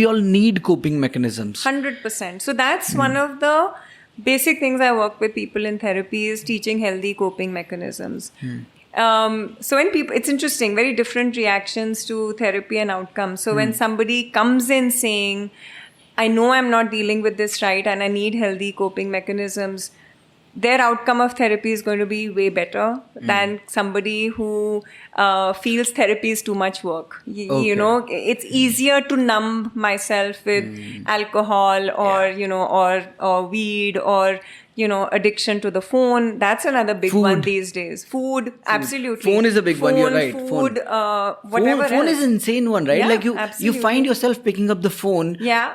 Speaker 2: we all need coping mechanisms.
Speaker 1: 100%. So that's one of the basic things I work with people in therapy, is teaching healthy coping mechanisms. So when people, it's interesting, very different reactions to therapy and outcomes. So when somebody comes in saying, I know I'm not dealing with this right and I need healthy coping mechanisms, their outcome of therapy is going to be way better than somebody who feels therapy is too much work. You know, it's easier to numb myself with alcohol or, you know, or weed, or, you know, addiction to the phone. That's another big one these days. Food, absolutely.
Speaker 2: Phone is a big one, you're right.
Speaker 1: Food, whatever
Speaker 2: phone
Speaker 1: else.
Speaker 2: is an insane one, right?
Speaker 1: Yeah,
Speaker 2: like you
Speaker 1: absolutely.
Speaker 2: find yourself picking up the phone.
Speaker 1: Yeah.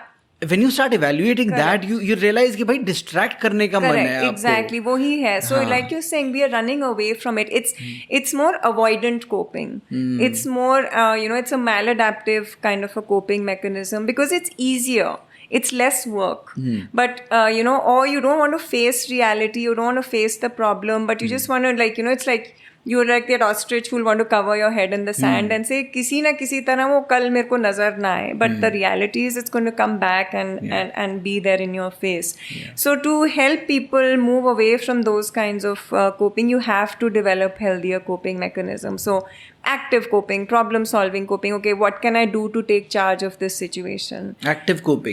Speaker 2: When you start evaluating that, you realize कि भाई distract करने का मन है आपको.
Speaker 1: Exactly, वो ही है. So like you're saying, we are running away from it. It's more avoidant coping. It's more, you know, it's a maladaptive kind of a coping mechanism because it's easier. It's less work. But, you know, or you don't want to face reality, you don't want to face the problem, but you just want to, like, you know, it's like, you're like that ostrich who'll want to cover your head in the sand and say, किसी ना किसी तरह वो कल मेरे को नजर ना आए. But the reality is it's going to come back and be there in your face. So to help people move away from those kinds of coping, you have to develop healthier coping mechanisms. So active coping, problem solving coping. Okay, what can I do to take charge of this situation?
Speaker 2: Active coping.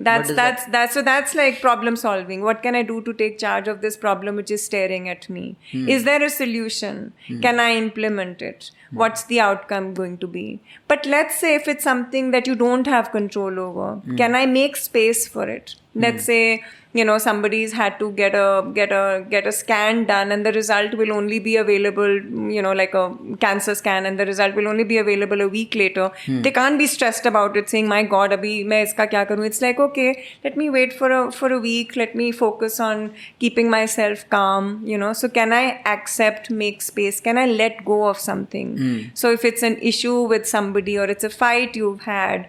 Speaker 1: That's like problem solving. What can I do to take charge of this problem which is staring at me? Is there a solution? Can I implement it? What's the outcome going to be? But let's say if it's something that you don't have control over, can I make space for it? Let's say, you know, somebody's had to get a scan done and the result will only be available, you know, like a cancer scan, and the result will only be available a week later. They can't be stressed about it, saying, my God, abhi main iska kya karu? It's like, okay, let me wait for a week. Let me focus on keeping myself calm, you know. So can I accept, make space? Can I let go of something? So if it's an issue with somebody or it's a fight you've had,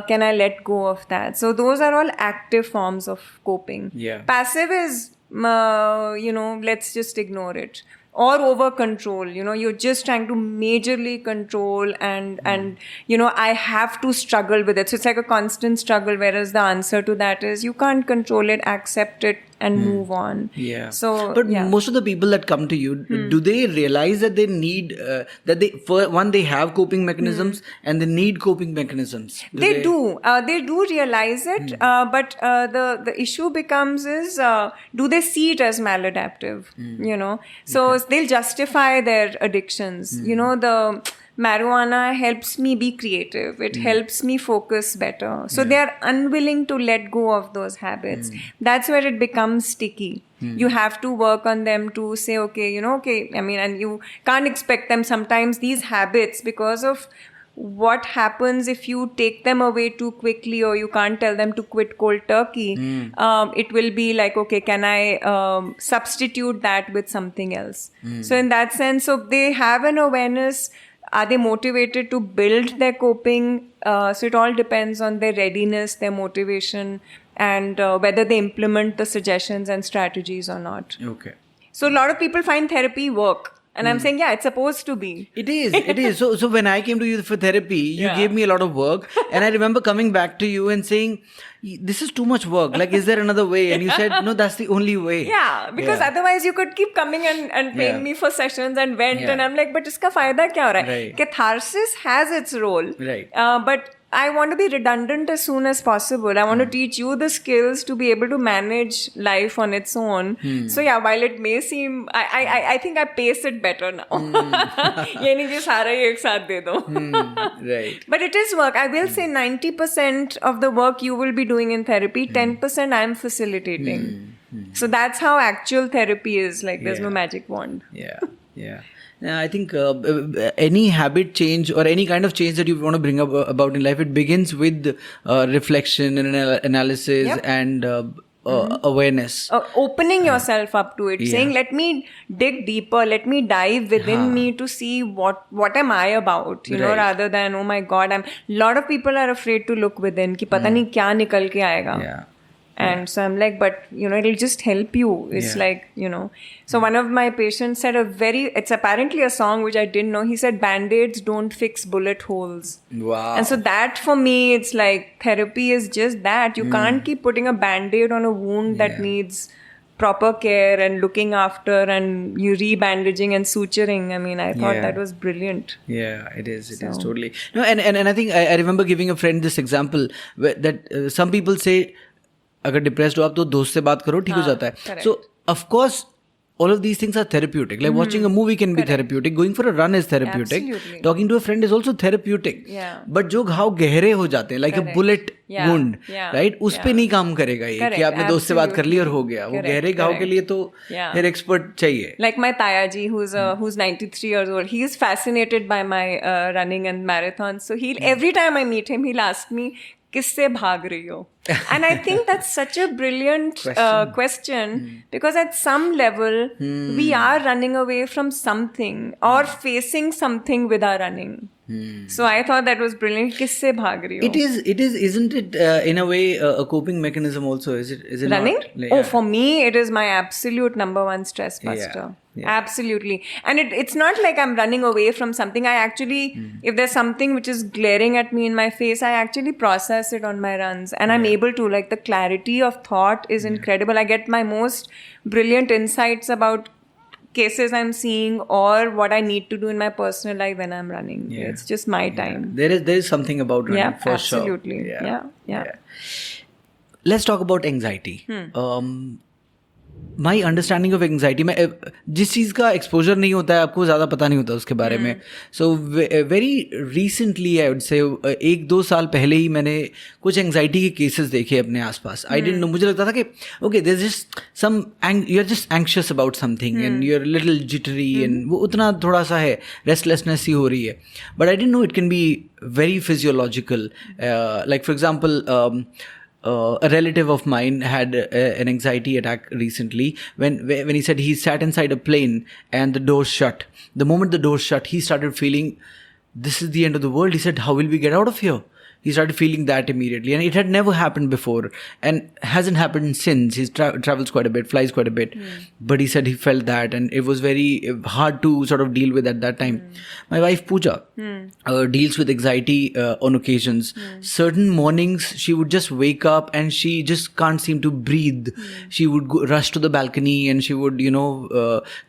Speaker 1: can I let go of that? So those are all active forms of coping.
Speaker 2: Yeah.
Speaker 1: Passive is, you know, let's just ignore it. Or over control, you know, you're just trying to majorly control and you know, I have to struggle with it. So it's like a constant struggle, whereas the answer to that is you can't control it, accept it and move on.
Speaker 2: Yeah.
Speaker 1: So
Speaker 2: but most of the people that come to you, do they realize that they need that they, for one, they have coping mechanisms and they need coping mechanisms?
Speaker 1: They do realize it, but the issue becomes is, do they see it as maladaptive? You know, so they'll justify their addictions. You know, the marijuana helps me be creative. It helps me focus better. So they are unwilling to let go of those habits. That's where it becomes sticky. You have to work on them to say, okay, you know, okay, I mean, and you can't expect them sometimes, these habits, because of what happens if you take them away too quickly, or you can't tell them to quit cold turkey. It will be like, okay, can I substitute that with something else? So in that sense, so they have an awareness. Are they motivated to build their coping? So it all depends on their readiness, their motivation, and whether they implement the suggestions and strategies or not.
Speaker 2: Okay.
Speaker 1: So a lot of people find therapy work. And I'm saying, yeah, it's supposed to be.
Speaker 2: It is. So when I came to you for therapy, you gave me a lot of work. And I remember coming back to you and saying, this is too much work. Like, is there another way? And you said, no, that's the only way.
Speaker 1: Yeah, because otherwise you could keep coming and paying me for sessions and vent. And I'm like, but iska fayda kya ho raha hai?
Speaker 2: Right.
Speaker 1: Catharsis has its role.
Speaker 2: Right.
Speaker 1: But I want to be redundant as soon as possible. I want to teach you the skills to be able to manage life on its own. So yeah, while it may seem, I think I pace it better now. ये नहीं कि सारा ही एक साथ दे दो.
Speaker 2: Right.
Speaker 1: But it is work. I will say 90% of the work you will be doing in therapy, 10% I'm facilitating. So that's how actual therapy is. Like there's no magic wand.
Speaker 2: Yeah. I think any habit change or any kind of change that you want to bring about in life, it begins with reflection and analysis and awareness.
Speaker 1: Opening yourself up to it, saying, let me dig deeper, let me dive within me to see what am I about, you know, rather than, oh my God, a lot of people are afraid to look within, ki pata nahi kya nikal ke aayega.
Speaker 2: Yeah.
Speaker 1: And so I'm like, but, you know, it'll just help you. It's like, you know. So one of my patients said it's apparently a song which I didn't know. He said, Band-Aids don't fix bullet holes.
Speaker 2: Wow.
Speaker 1: And so that for me, it's like therapy is just that. You can't keep putting a Band-Aid on a wound that needs proper care and looking after and you re-bandaging and suturing. I mean, I thought that was brilliant.
Speaker 2: Yeah, it is. It is totally. No, and I think I remember giving a friend this example that some people say, अगर depressed हो आप तो दोस्त से बात करो ठीक हो जाता है सो of course all of these things are therapeutic. Like watching a movie can be therapeutic, going for a run is therapeutic, talking to a friend is also therapeutic. But जो घाव गहरे हो जाते हैं like a bullet wound, right? उस पे नहीं काम करेगा ये कि आपने दोस्त से बात कर ली और हो गया. वो गहरे घाव के लिए तो फिर एक्सपर्ट चाहिए.
Speaker 1: Like my Tayaji who's 93 years old, he is fascinated by my running and marathons. So every time I meet him, he'll ask me, किससे भाग रही हो? And I think that's such a brilliant question because at some level we are running away from something or facing something with our running. So I thought that was brilliant. किससे भाग रही हो?
Speaker 2: It is, isn't it in a way a coping mechanism also? Is it
Speaker 1: running?
Speaker 2: Not?
Speaker 1: Oh, for me it is my absolute number one stress buster. Absolutely. And it's not like I'm running away from something. I actually, if there's something which is glaring at me in my face, I actually process it on my runs. And I'm able to, like, the clarity of thought is incredible. I get my most brilliant insights about cases I'm seeing or what I need to do in my personal life when I'm running. It's just my time.
Speaker 2: There is something about running for
Speaker 1: absolutely.
Speaker 2: sure.
Speaker 1: Yeah.
Speaker 2: Let's talk about anxiety. My understanding of anxiety में जिस चीज़ का exposure नहीं होता है आपको ज़्यादा पता नहीं होता उसके बारे में. So very recently I would say 1-2 साल पहले ही मैंने कुछ एंग्जाइटी के केसेस देखे अपने आसपास. आई डिडंट नो, मुझे लगता था कि okay there is just some you are just anxious about something and you are little jittery and वो उतना थोड़ा सा है, रेस्टलेसनेस ही हो रही है. But I didn't know it can be very physiological. Like for example, a relative of mine had an anxiety attack recently when he said he sat inside a plane and the doors shut. The moment the doors shut, he started feeling this is the end of the world. He said, how will we get out of here? He started feeling that immediately, and it had never happened before and hasn't happened since. He travels quite a bit, flies quite a bit, but he said he felt that, and it was very hard to sort of deal with at that time. My wife Pooja deals with anxiety on occasions. Certain mornings she would just wake up and she just can't seem to breathe. She would rush to the balcony and she would,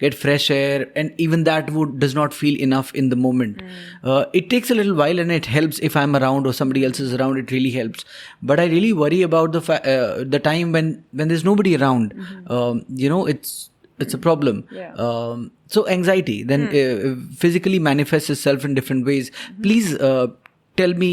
Speaker 2: get fresh air, and even that does not feel enough in the moment. It takes a little while, and it helps if I'm around or somebody else is around. It really helps, but I really worry about the time when there's nobody around. It's a problem. So anxiety then physically manifests itself in different ways. Please tell me,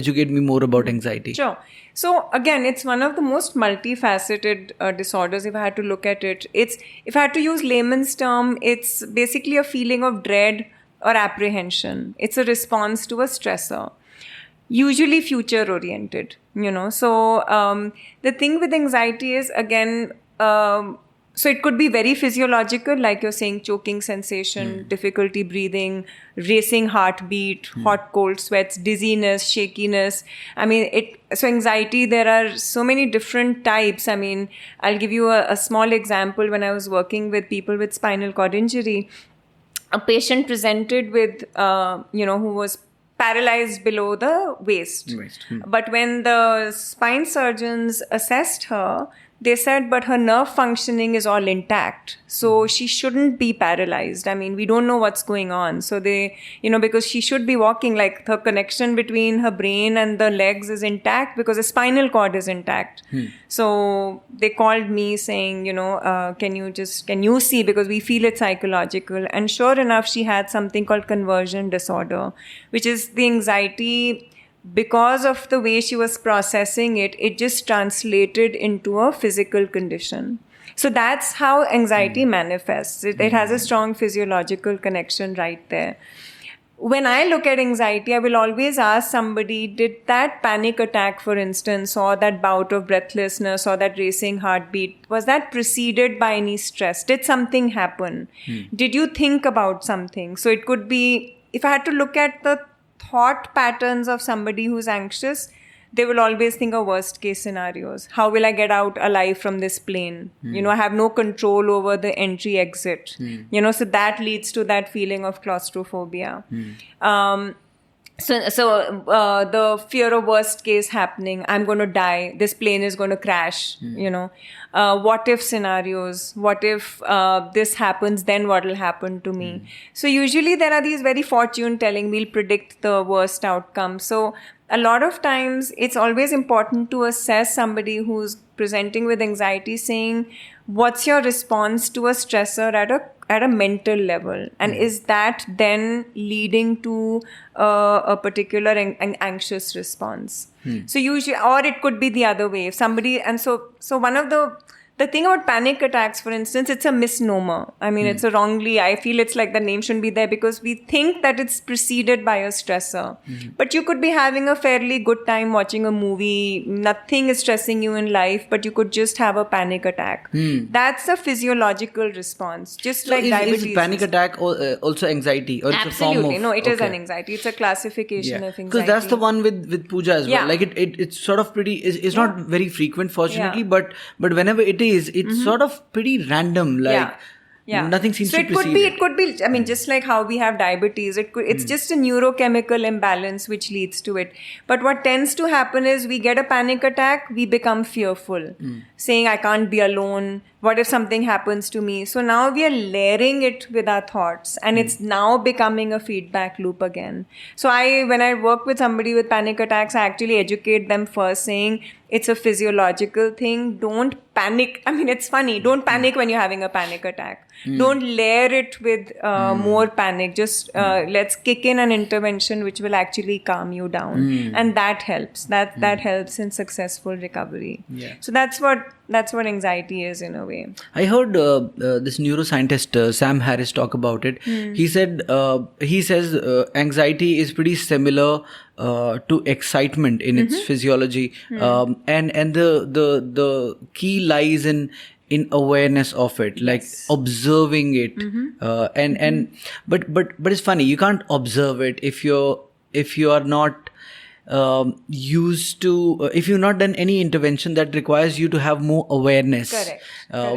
Speaker 2: educate me more about anxiety.
Speaker 1: Sure. So again, it's one of the most multifaceted disorders. If I had to look at it, if I had to use layman's term, it's basically a feeling of dread or apprehension. It's a response to a stressor. Usually future oriented, So the thing with anxiety is, again, so it could be very physiological, like you're saying, choking sensation, difficulty breathing, racing heartbeat, hot, cold sweats, dizziness, shakiness. I mean, so anxiety, there are so many different types. I mean, I'll give you a small example. When I was working with people with spinal cord injury, a patient presented with, who was paralyzed below the waist. But when the spine surgeons assessed her, they said, but her nerve functioning is all intact. So she shouldn't be paralyzed. I mean, we don't know what's going on. So they, because she should be walking, like her connection between her brain and the legs is intact because the spinal cord is intact. So they called me saying, can you see, because we feel it's psychological. And sure enough, she had something called conversion disorder, which is the anxiety. Because of the way she was processing it, it just translated into a physical condition. So that's how anxiety manifests. It has a strong physiological connection right there. When I look at anxiety, I will always ask somebody, did that panic attack, for instance, or that bout of breathlessness or that racing heartbeat, was that preceded by any stress? Did something happen? Did you think about something? So it could be, if I had to look at the thought patterns of somebody who's anxious, they will always think of worst case scenarios. How will I get out alive from this plane? I have no control over the entry exit. So that leads to that feeling of claustrophobia. So the fear of worst case happening, I'm going to die, this plane is going to crash, what if scenarios, what if this happens, then what will happen to me? So usually there are these very fortune telling, we'll predict the worst outcome. So a lot of times it's always important to assess somebody who's presenting with anxiety, saying, what's your response to a stressor at a mental level, and is that then leading to a particular anxious response? So usually, or it could be the other way. If somebody, and so one of the thing about panic attacks, for instance, it's a misnomer. I mean, it's I feel it's like the name shouldn't be there because we think that it's preceded by a stressor. But you could be having a fairly good time watching a movie. Nothing is stressing you in life, but you could just have a panic attack. That's a physiological response. Just so like diabetes.
Speaker 2: Is panic attack also anxiety? Or
Speaker 1: Absolutely.
Speaker 2: It's a form of,
Speaker 1: no, it is an anxiety. It's a classification of anxiety.
Speaker 2: Because that's the one with puja as well. Like it's sort of pretty, it's not very frequent, fortunately, but whenever it is, it's sort of pretty random, like nothing seems to precede
Speaker 1: it could be, I mean, just like how we have diabetes, it's just a neurochemical imbalance which leads to it. But what tends to happen is we get a panic attack, we become fearful, saying I can't be alone, what if something happens to me? So now we are layering it with our thoughts, and it's now becoming a feedback loop again. So when I work with somebody with panic attacks, I actually educate them first, saying it's a physiological thing. Don't panic. I mean, it's funny. Don't panic when you're having a panic attack. Don't layer it with more panic. Just let's kick in an intervention which will actually calm you down, and that helps. That helps in successful recovery. So that's what anxiety is in a way.
Speaker 2: I heard this neuroscientist Sam Harris talk about it. He says anxiety is pretty similar to excitement in its physiology, and the key lies in awareness of it, like observing it, but it's funny, you can't observe it if you are not used to, if you've not done any intervention that requires you to have more awareness.
Speaker 1: Correct.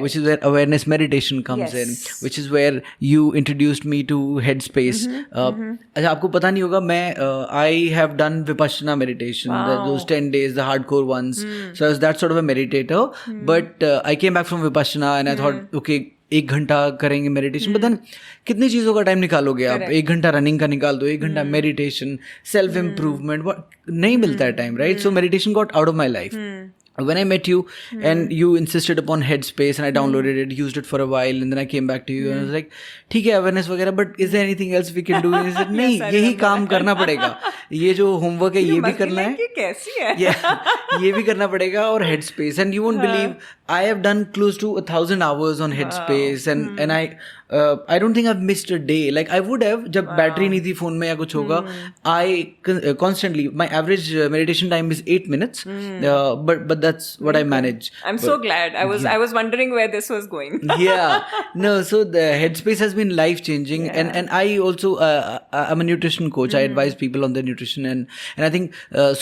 Speaker 2: Which is where awareness meditation comes in, which is where you introduced me to Headspace. आपको पता नहीं होगा, I have done Vipassana meditation, those 10 days, the hardcore ones. So I was that sort of a meditator, but I came back from Vipassana and I thought, okay, 1 घंटा करेंगे meditation, but then कितनी चीज़ों का time निकालोगे आप? 1 घंटा running का निकाल दो, 1 घंटा मेडिटेशन, सेल्फ इम्प्रूवमेंट, नहीं मिलता है time, right? So meditation got out of my life. When I met you and you insisted upon Headspace and I downloaded it, used it for a while, and then I came back to you and I was like, ठीक है awareness वगैरह, but is there anything else we can do? Is it नहीं, यही काम करना पड़ेगा, ये जो होमवर्क है ये भी करना है,
Speaker 1: कैसी है?
Speaker 2: ये भी करना पड़ेगा, और Headspace, and you won't believe I have done close to 1,000 hours on Headspace, and I don't think I've missed a day. Like I would have, जब बैटरी नहीं थी फोन में या कुछ होगा, I constantly, my average meditation time is 8 minutes, but that's what I manage.
Speaker 1: I'm so glad. I was wondering where this was going.
Speaker 2: No, so the Headspace has been life changing, and I also I'm a nutrition coach. I advise people on their nutrition, and I think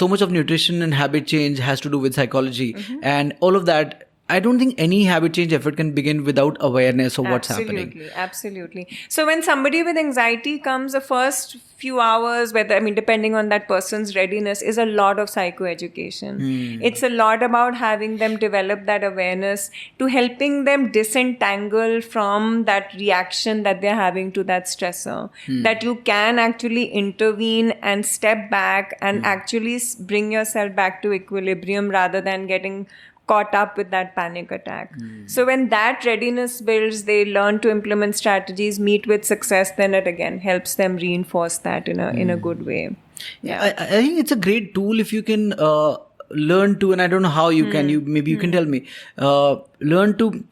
Speaker 2: so much of nutrition and habit change has to do with psychology, and all of that I don't think any habit change effort can begin without awareness of what's happening.
Speaker 1: Absolutely. So when somebody with anxiety comes, the first few hours, depending on that person's readiness, is a lot of psychoeducation. It's a lot about having them develop that awareness to helping them disentangle from that reaction that they're having to that stressor. That you can actually intervene and step back and actually bring yourself back to equilibrium rather than getting caught up with that panic attack. So when that readiness builds, they learn to implement strategies, meet with success, then it again helps them reinforce that in a good way.
Speaker 2: Yeah, I think it's a great tool if you can learn to, and I don't know how you can, you can tell me, learn to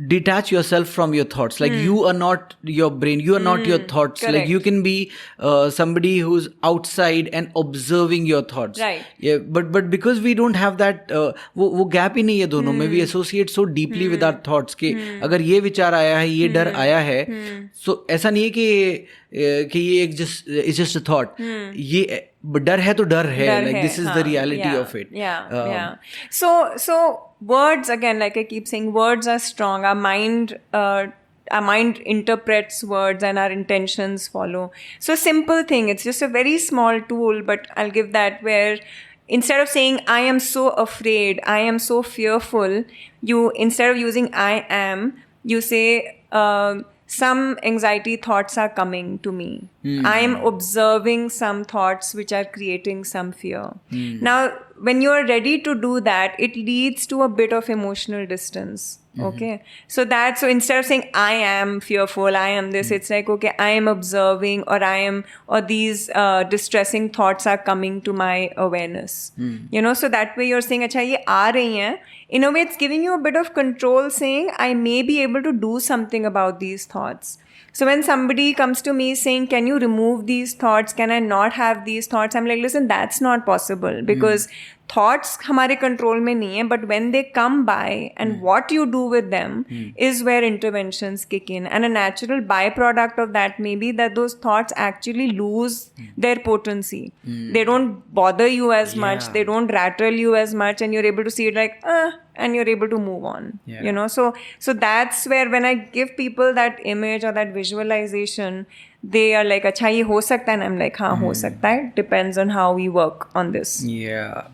Speaker 2: detach yourself from your thoughts. Like you are not your brain, you are not your thoughts.
Speaker 1: Correct.
Speaker 2: Like you can be somebody who's outside and observing your thoughts.
Speaker 1: Right.
Speaker 2: Yeah, but because we don't have that, वो gap ही नहीं है दोनों में. We associate so deeply with our thoughts कि अगर ये विचार आया है, ये डर आया है, so ऐसा नहीं है कि ये एक just a thought. ये डर है तो डर है. Like this is the reality of it.
Speaker 1: Yeah. So words, again, like I keep saying, words are strong. Our mind interprets words and our intentions follow. So simple thing, it's just a very small tool, but I'll give that, where instead of saying I am so afraid, I am so fearful, you, instead of using I am, you say some anxiety thoughts are coming to me. I am observing some thoughts which are creating some fear. Now, when you are ready to do that, it leads to a bit of emotional distance. Okay. So instead of saying I am fearful, I am this, it's like, okay, I am observing, or these distressing thoughts are coming to my awareness. So that way you're saying, acha, ye aa rahi hain. In a way, it's giving you a bit of control, saying, I may be able to do something about these thoughts. So when somebody comes to me saying, can you remove these thoughts? Can I not have these thoughts? I'm like, listen, that's not possible, because thoughts हमारे control में नहीं है, but when they come by and what you do with them is where interventions kick in. And a natural byproduct of that may be that those thoughts actually lose their potency. They don't bother you as much, they don't rattle you as much, and you're able to see it like, and you're able to move on. So that's where, when I give people that image or that visualization, they are like, अच्छा ये हो सकता है, and I'm like, हाँ हो सकता है. Depends on how we work on this.
Speaker 2: Yeah.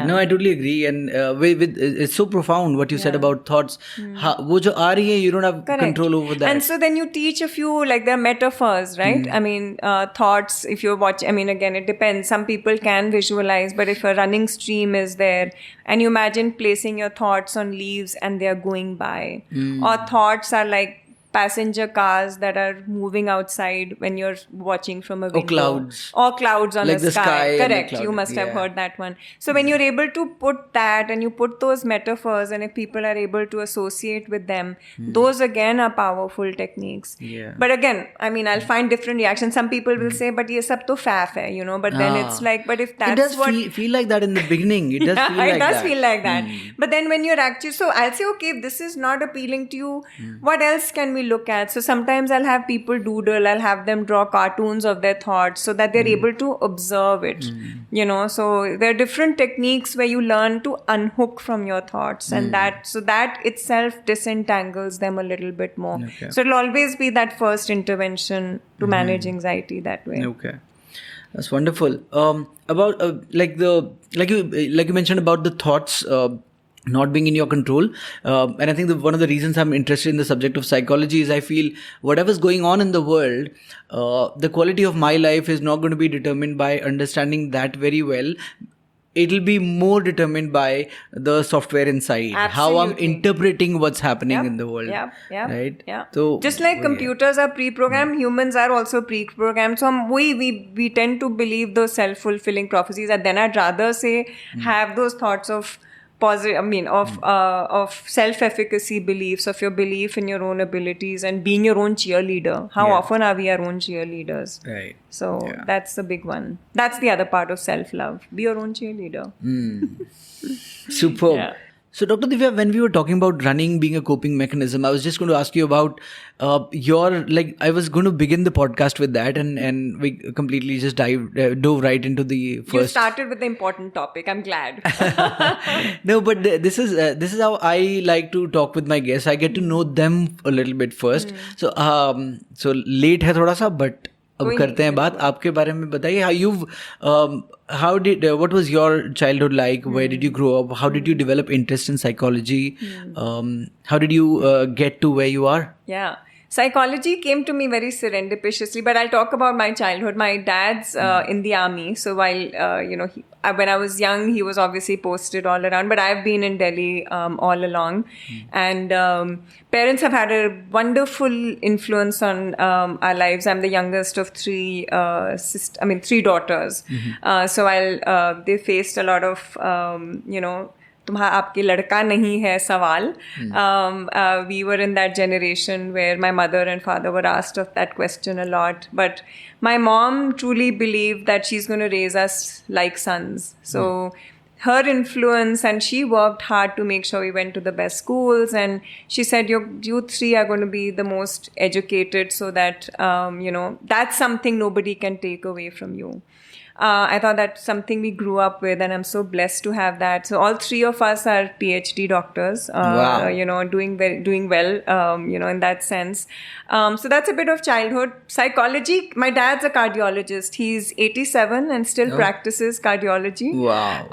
Speaker 2: No, I totally agree. And with it's so profound what you said about thoughts. वो जो आ रही है, you don't have control over that.
Speaker 1: And so then you teach a few, like, there are metaphors, right? I mean, thoughts, if you're watching, I mean, again, it depends. Some people can visualize, but if a running stream is there and you imagine placing your thoughts on leaves and they are going by, or thoughts are like passenger cars that are moving outside when you're watching from a window. Or clouds on
Speaker 2: like
Speaker 1: the sky. Correct.
Speaker 2: Cloud.
Speaker 1: You must have heard that one. So when you're able to put that, and you put those metaphors, and if people are able to associate with them, those again are powerful techniques. But again, I mean, I'll find different reactions. Some people will say, but ye sab to faff hai, but then it's like, but if that's
Speaker 2: it does
Speaker 1: what...
Speaker 2: feel like that in the beginning. It does feel like that.
Speaker 1: It does feel like that. But then when you're actually... So I'll say, okay, if this is not appealing to you, what else can we look at? So sometimes I'll have people doodle, I'll have them draw cartoons of their thoughts so that they're able to observe it. So there are different techniques where you learn to unhook from your thoughts, and that itself disentangles them a little bit more. So it'll always be that first intervention to manage anxiety that way.
Speaker 2: Okay. That's wonderful. About like you mentioned about the thoughts not being in your control, and I think one of the reasons I'm interested in the subject of psychology is I feel whatever's going on in the world, the quality of my life is not going to be determined by understanding that very well. It'll be more determined by the software inside.
Speaker 1: Absolutely.
Speaker 2: How I'm interpreting what's happening in the world. Right?
Speaker 1: So just like computers are pre-programmed, humans are also pre-programmed. So we tend to believe those self-fulfilling prophecies, and then I'd rather say have those thoughts of of self-efficacy beliefs, of your belief in your own abilities and being your own cheerleader. How often are we our own cheerleaders?
Speaker 2: Right.
Speaker 1: So that's the big one. That's the other part of self-love. Be your own cheerleader.
Speaker 2: Superb. So, Dr. Divya, when we were talking about running being a coping mechanism, I was just going to ask you about I was going to begin the podcast with that, and we completely just dove right into the first.
Speaker 1: You started with the important topic. I'm glad.
Speaker 2: No, but this is how I like to talk with my guests. I get to know them a little bit first. So late है थोड़ा सा, but अब करते हैं बात. आपके बारे में बताइए. What was your childhood like? Where did you grow up? How did you develop interest in psychology? How did you get to where you are?
Speaker 1: Yeah. Psychology came to me very serendipitously, but I'll talk about my childhood. My dad's in the army, so while when I was young, he was obviously posted all around. But I've been in Delhi all along, and parents have had a wonderful influence on our lives. I'm the youngest of three daughters. So while they faced a lot of आपके लड़का नहीं है सवाल. We were in that generation where my mother and father were asked of that question a lot. But my mom truly believed that she's going to raise us like sons. So her influence, and she worked hard to make sure we went to the best schools. And she said, you three are going to be the most educated, so that, that's something nobody can take away from you. I thought that's something we grew up with, and I'm so blessed to have that. So all three of us are PhD doctors,
Speaker 2: wow.
Speaker 1: doing well, in that sense. So that's a bit of childhood. Psychology, my dad's a cardiologist. He's 87 and still practices cardiology.
Speaker 2: Wow.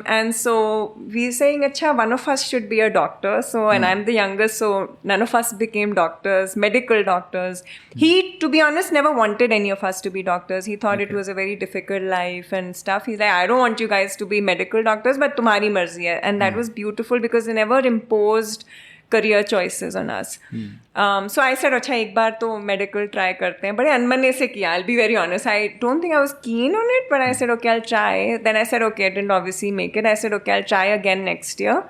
Speaker 1: And so we're saying, one of us should be a doctor. So, and I'm the youngest, so none of us became doctors, medical doctors. He, to be honest, never wanted any of us to be doctors. He thought it was a very difficult life and stuff. He's like, I don't want you guys to be medical doctors, but tumhari marzi hai. And that was beautiful because they never imposed career choices on us. So I said, acha, ek baar to medical try karte hain. Bade anmane se kiya, I'll be very honest. I don't think I was keen on it, but I said, okay, I'll try. Then I said, okay, I didn't obviously make it. I said, okay, I'll try again next year.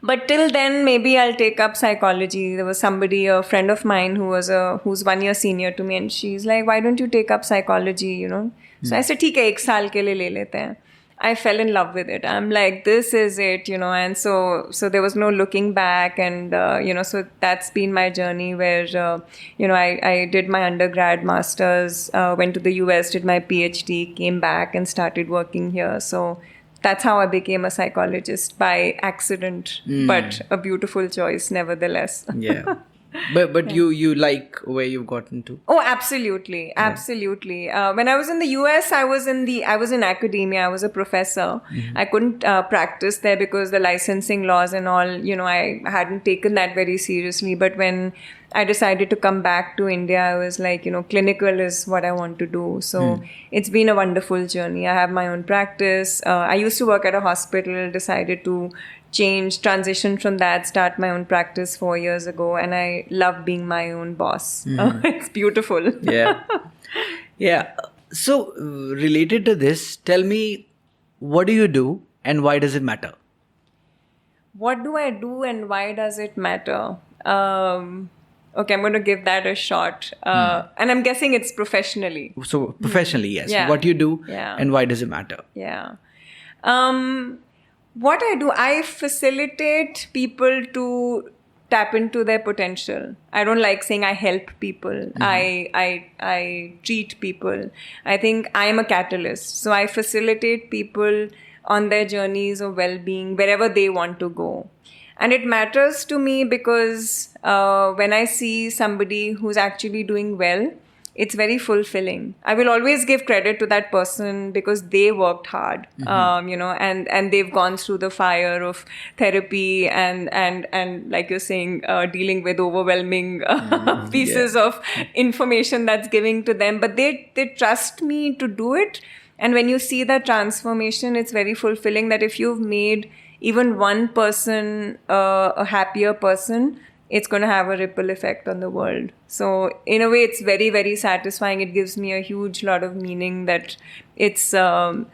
Speaker 1: But till then, maybe I'll take up psychology. There was somebody, a friend of mine, who's 1 year senior to me, and she's like, why don't you take up psychology, So I said, ठीक है, 1 साल के लिए ले लेते हैं. I fell in love with it. I'm like, this is it, and so there was no looking back, and so that's been my journey where I did my undergrad, masters, went to the US, did my PhD, came back and started working here. So that's how I became a psychologist, by accident, but a beautiful choice nevertheless.
Speaker 2: Yeah. But you like where you've gotten to?
Speaker 1: Oh, absolutely. Absolutely. When I was in the US, I was in academia. I was a professor. I couldn't practice there because the licensing laws and all, I hadn't taken that very seriously. But when I decided to come back to India, I was like, clinical is what I want to do. So it's been a wonderful journey. I have my own practice. I used to work at a hospital, decided to transition from that, start my own practice 4 years ago, and I love being my own boss. It's beautiful.
Speaker 2: Yeah. Yeah. So related to this, tell me, what do you do and why does it matter?
Speaker 1: What do I do and why does it matter? Okay, I'm going to give that a shot. And I'm guessing it's professionally.
Speaker 2: So professionally, yes.
Speaker 1: Yeah.
Speaker 2: What you do and why does it matter?
Speaker 1: Yeah. What I do, I facilitate people to tap into their potential. I don't like saying I help people. I treat people. I think I am a catalyst. So I facilitate people on their journeys of well-being, wherever they want to go. And it matters to me because when I see somebody who's actually doing well, it's very fulfilling. I will always give credit to that person because they worked hard, and they've gone through the fire of therapy and like you're saying, dealing with overwhelming pieces of information that's giving to them. But they trust me to do it. And when you see that transformation, it's very fulfilling that if you've made even one person a happier person, it's going to have a ripple effect on the world. So in a way, it's very, very satisfying. It gives me a huge lot of meaning that it's something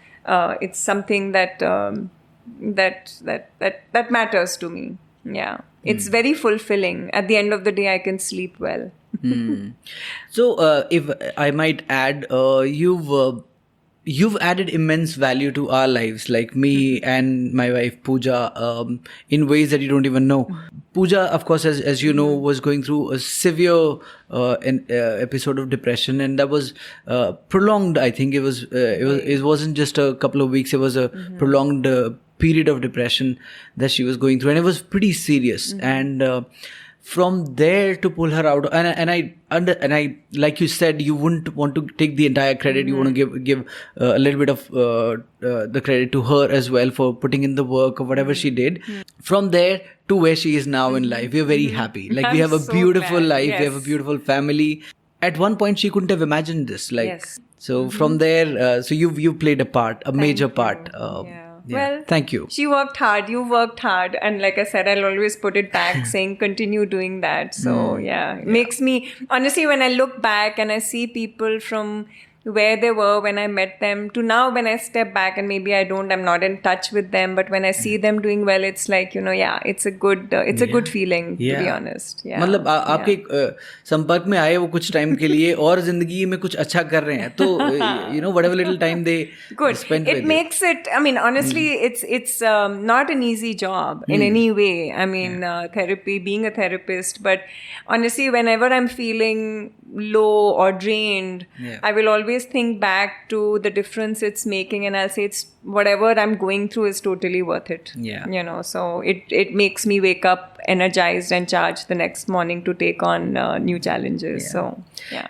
Speaker 1: that matters to me. Yeah, it's very fulfilling. At the end of the day, I can sleep well.
Speaker 2: So if I might add, you've added immense value to our lives, like me and my wife Pooja, in ways that you don't even know. Pooja, of course, as you know, was going through a severe episode of depression, and that was prolonged. I think it wasn't just a couple of weeks; it was a prolonged period of depression that she was going through, and it was pretty serious. And from there, to pull her out, and I like you said, you wouldn't want to take the entire credit. You want to give a little bit of the credit to her as well for putting in the work or whatever she did. From there to where she is now in life, we're very happy. Like, we have a
Speaker 1: so
Speaker 2: beautiful
Speaker 1: glad.
Speaker 2: life.
Speaker 1: Yes.
Speaker 2: We have a beautiful family. At one point, she couldn't have imagined this. Like,
Speaker 1: Yes.
Speaker 2: so from there, so you played a part, a major
Speaker 1: you.
Speaker 2: part.
Speaker 1: Yeah.
Speaker 2: Yeah.
Speaker 1: Well,
Speaker 2: Thank you.
Speaker 1: She worked hard. You worked hard. And like I said, I'll always put it back saying, continue doing that. So yeah, it makes me, honestly, when I look back and I see people from where they were when I met them to now when I step back and maybe I'm not in touch with them, but when I see them doing well, it's like, yeah, it's a good feeling, to be honest. Yeah.
Speaker 2: मतलब आपके संपर्क में आए वो कुछ time के लिए और जिंदगी में कुछ अच्छा कर रहे हैं, तो whatever little time they spend
Speaker 1: it makes it, I mean, honestly, it's not an easy job in any way. I mean, therapy, being a therapist, but honestly, whenever I'm feeling low or drained, I will always think back to the difference it's making, and I'll say it's whatever I'm going through is totally worth it.
Speaker 2: Yeah.
Speaker 1: So it makes me wake up energized and charged the next morning to take on new challenges.
Speaker 2: Yeah.
Speaker 1: So yeah.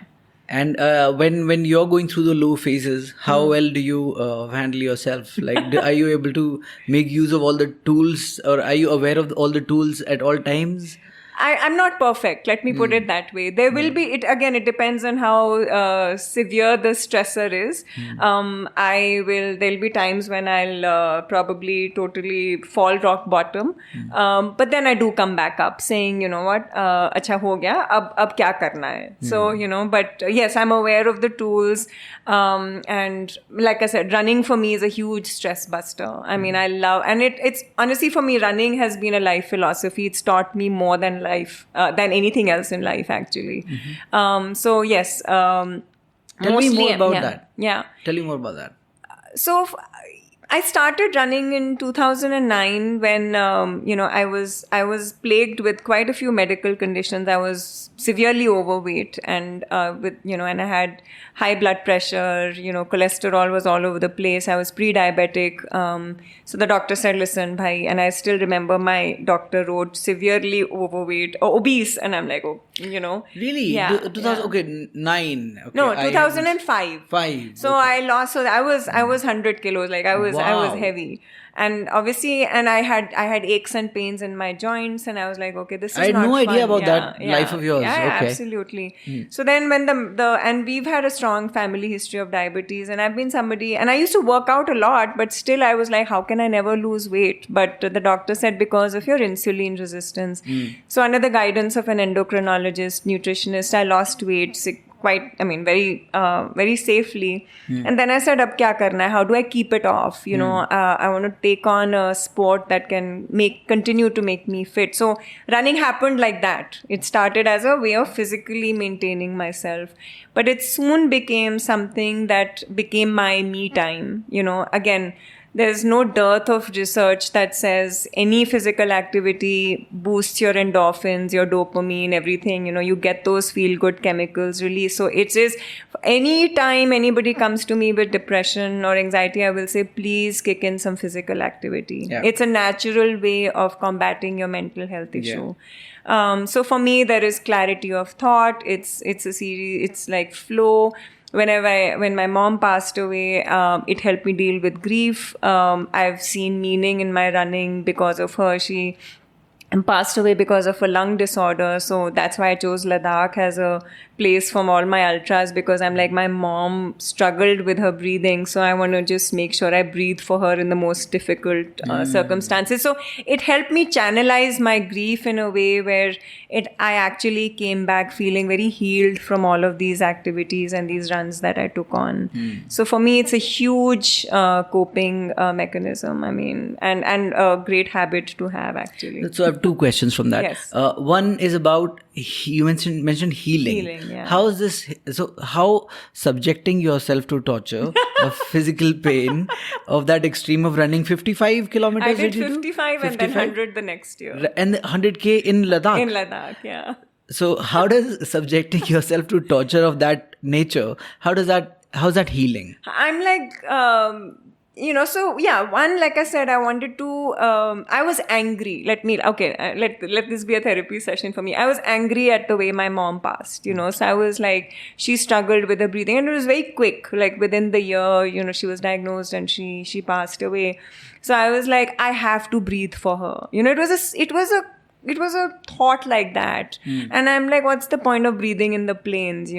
Speaker 2: And when you're going through the low phases, how well do you handle yourself? Like, are you able to make use of all the tools, or are you aware of all the tools at all times?
Speaker 1: I'm not perfect. Let me put it that way. There will be, it depends on how severe the stressor is. There'll be times when I'll probably totally fall rock bottom. But then I do come back up saying, you know what, acha ho gaya, ab kya karna hai? So, but yes, I'm aware of the tools. And like I said, running for me is a huge stress buster. I mean, I love, and it's honestly for me, running has been a life philosophy. It's taught me more than than anything else in life, actually. So yes.
Speaker 2: Tell me more about that.
Speaker 1: Yeah.
Speaker 2: Tell me more about that.
Speaker 1: So I started running in 2009 when I was plagued with quite a few medical conditions. I was severely overweight and and I had high blood pressure, cholesterol was all over the place. I was pre-diabetic. So the doctor said, listen, bhai, and I still remember my doctor wrote severely overweight or obese, and I'm like,
Speaker 2: Really?
Speaker 1: Yeah.
Speaker 2: 2000, okay, 9. Okay,
Speaker 1: no, 2005.
Speaker 2: 5.
Speaker 1: So
Speaker 2: okay.
Speaker 1: I lost. So I was 100 kilos. Like I was heavy, and obviously, and I had aches and pains in my joints, and I was like, okay, this is.
Speaker 2: I had
Speaker 1: not
Speaker 2: no
Speaker 1: fun.
Speaker 2: idea about that life of yours.
Speaker 1: Yeah,
Speaker 2: okay.
Speaker 1: Absolutely. So then when and we've had a strong family history of diabetes, and I've been somebody, and I used to work out a lot, but still I was like, how can I never lose weight? But the doctor said because of your insulin resistance. So under the guidance of an endocrinologist, nutritionist, I lost weight very safely. And then I said, ab kya karna hai? How do I keep it off? I want to take on a sport that can continue to make me fit. So running happened like that. It started as a way of physically maintaining myself. But it soon became something that became my me time. Again, there's no dearth of research that says any physical activity boosts your endorphins, your dopamine, everything. You get those feel-good chemicals released. So it is, any time anybody comes to me with depression or anxiety, I will say, please kick in some physical activity.
Speaker 2: Yeah.
Speaker 1: It's a natural way of combating your mental health issue. So for me, there is clarity of thought. It's a series. It's like flow. When my mom passed away, it helped me deal with grief. I've seen meaning in my running because of her. She passed away because of a lung disorder. So that's why I chose Ladakh as a place from all my ultras, because I'm like, my mom struggled with her breathing. So I want to just make sure I breathe for her in the most difficult circumstances. So it helped me channelize my grief in a way where I actually came back feeling very healed from all of these activities and these runs that I took on. So for me, it's a huge coping mechanism. I mean, and a great habit to have, actually.
Speaker 2: So have two questions from that.
Speaker 1: Yes.
Speaker 2: One is about, you mentioned healing.
Speaker 1: Healing, yeah.
Speaker 2: How is this? So how subjecting yourself to torture of physical pain of that extreme of running 55 kilometers?
Speaker 1: I did
Speaker 2: you do?
Speaker 1: 55 and then 100 the next year.
Speaker 2: And 100K in Ladakh.
Speaker 1: In Ladakh, yeah.
Speaker 2: So how does subjecting yourself to torture of that nature, how's that healing?
Speaker 1: I'm like, so yeah, one, like I said, I wanted to, I was angry. Let this be a therapy session for me. I was angry at the way my mom passed, so I was like, she struggled with her breathing and it was very quick, like within the year, she was diagnosed and she passed away. So I was like, I have to breathe for her. It was a thought like that. And I'm like, what's the point of breathing in the plains,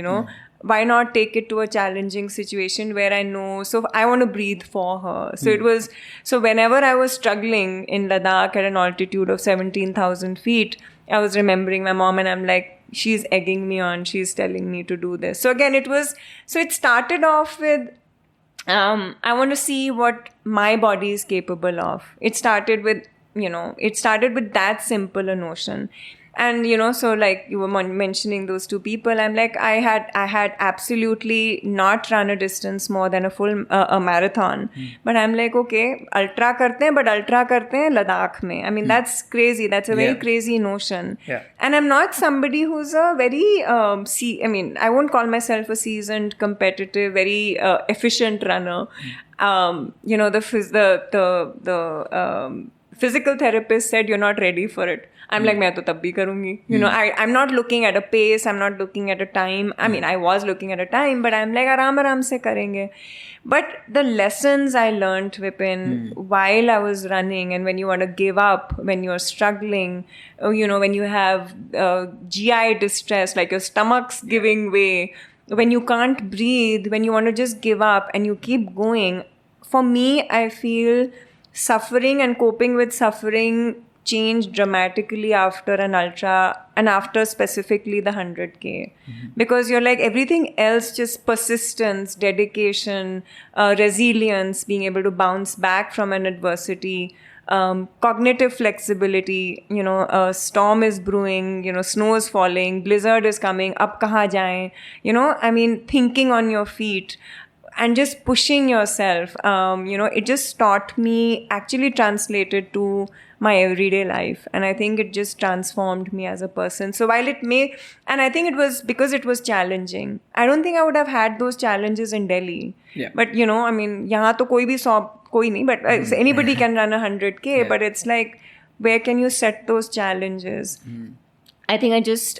Speaker 1: Why not take it to a challenging situation where I know, so I want to breathe for her. So whenever I was struggling in Ladakh at an altitude of 17,000 feet, I was remembering my mom and I'm like, she's egging me on, she's telling me to do this. So again, it started off with, I want to see what my body is capable of. It started with that simple a notion. And, so like you were mentioning those two people, I'm like, I had absolutely not run a distance more than a marathon. But I'm like, okay, ultra karte hain, but ultra karte hain Ladakh mein. I mean, that's crazy. That's a very crazy notion.
Speaker 2: Yeah.
Speaker 1: And I'm not somebody who's a very, I won't call myself a seasoned, competitive, very efficient runner. The physical therapist said, you're not ready for it. I'm like, मैं तो तब भी करूँगी. I'm not looking at a pace. I'm not looking at a time. I mean, I was looking at a time, but I'm like, आराम से करेंगे. But the lessons I learned, Vipin, while I was running, and when you want to give up, when you're struggling, when you have GI distress, like your stomach's giving way, when you can't breathe, when you want to just give up and you keep going. For me, I feel suffering and coping with suffering changed dramatically after an ultra and after specifically the 100K. Because you're like, everything else, just persistence, dedication, resilience, being able to bounce back from an adversity, cognitive flexibility, a storm is brewing, snow is falling, blizzard is coming, ab kahan jayein, thinking on your feet. And just pushing yourself, it just taught me, actually translated to my everyday life. And I think it just transformed me as a person. So while and I think it was because it was challenging. I don't think I would have had those challenges in Delhi.
Speaker 2: Yeah.
Speaker 1: But, yahan to koi nahi, but anybody can run 100K, but it's like, where can you set those challenges? I think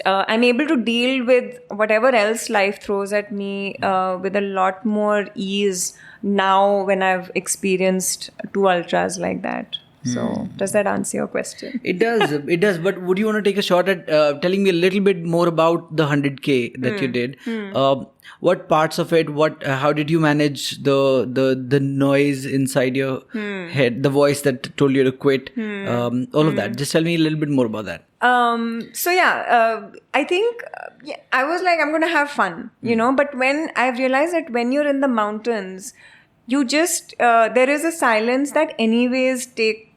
Speaker 1: I'm able to deal with whatever else life throws at me with a lot more ease now when I've experienced 2 ultras like that. So does that answer your question?
Speaker 2: It does. But would you want to take a shot at telling me a little bit more about the 100K that you did? What parts of it? How did you manage the noise inside your head, the voice that told you to quit? All of that. Just tell me a little bit more about that.
Speaker 1: I think I was like, I'm going to have fun, but when I've realized that when you're in the mountains, you just, there is a silence that anyways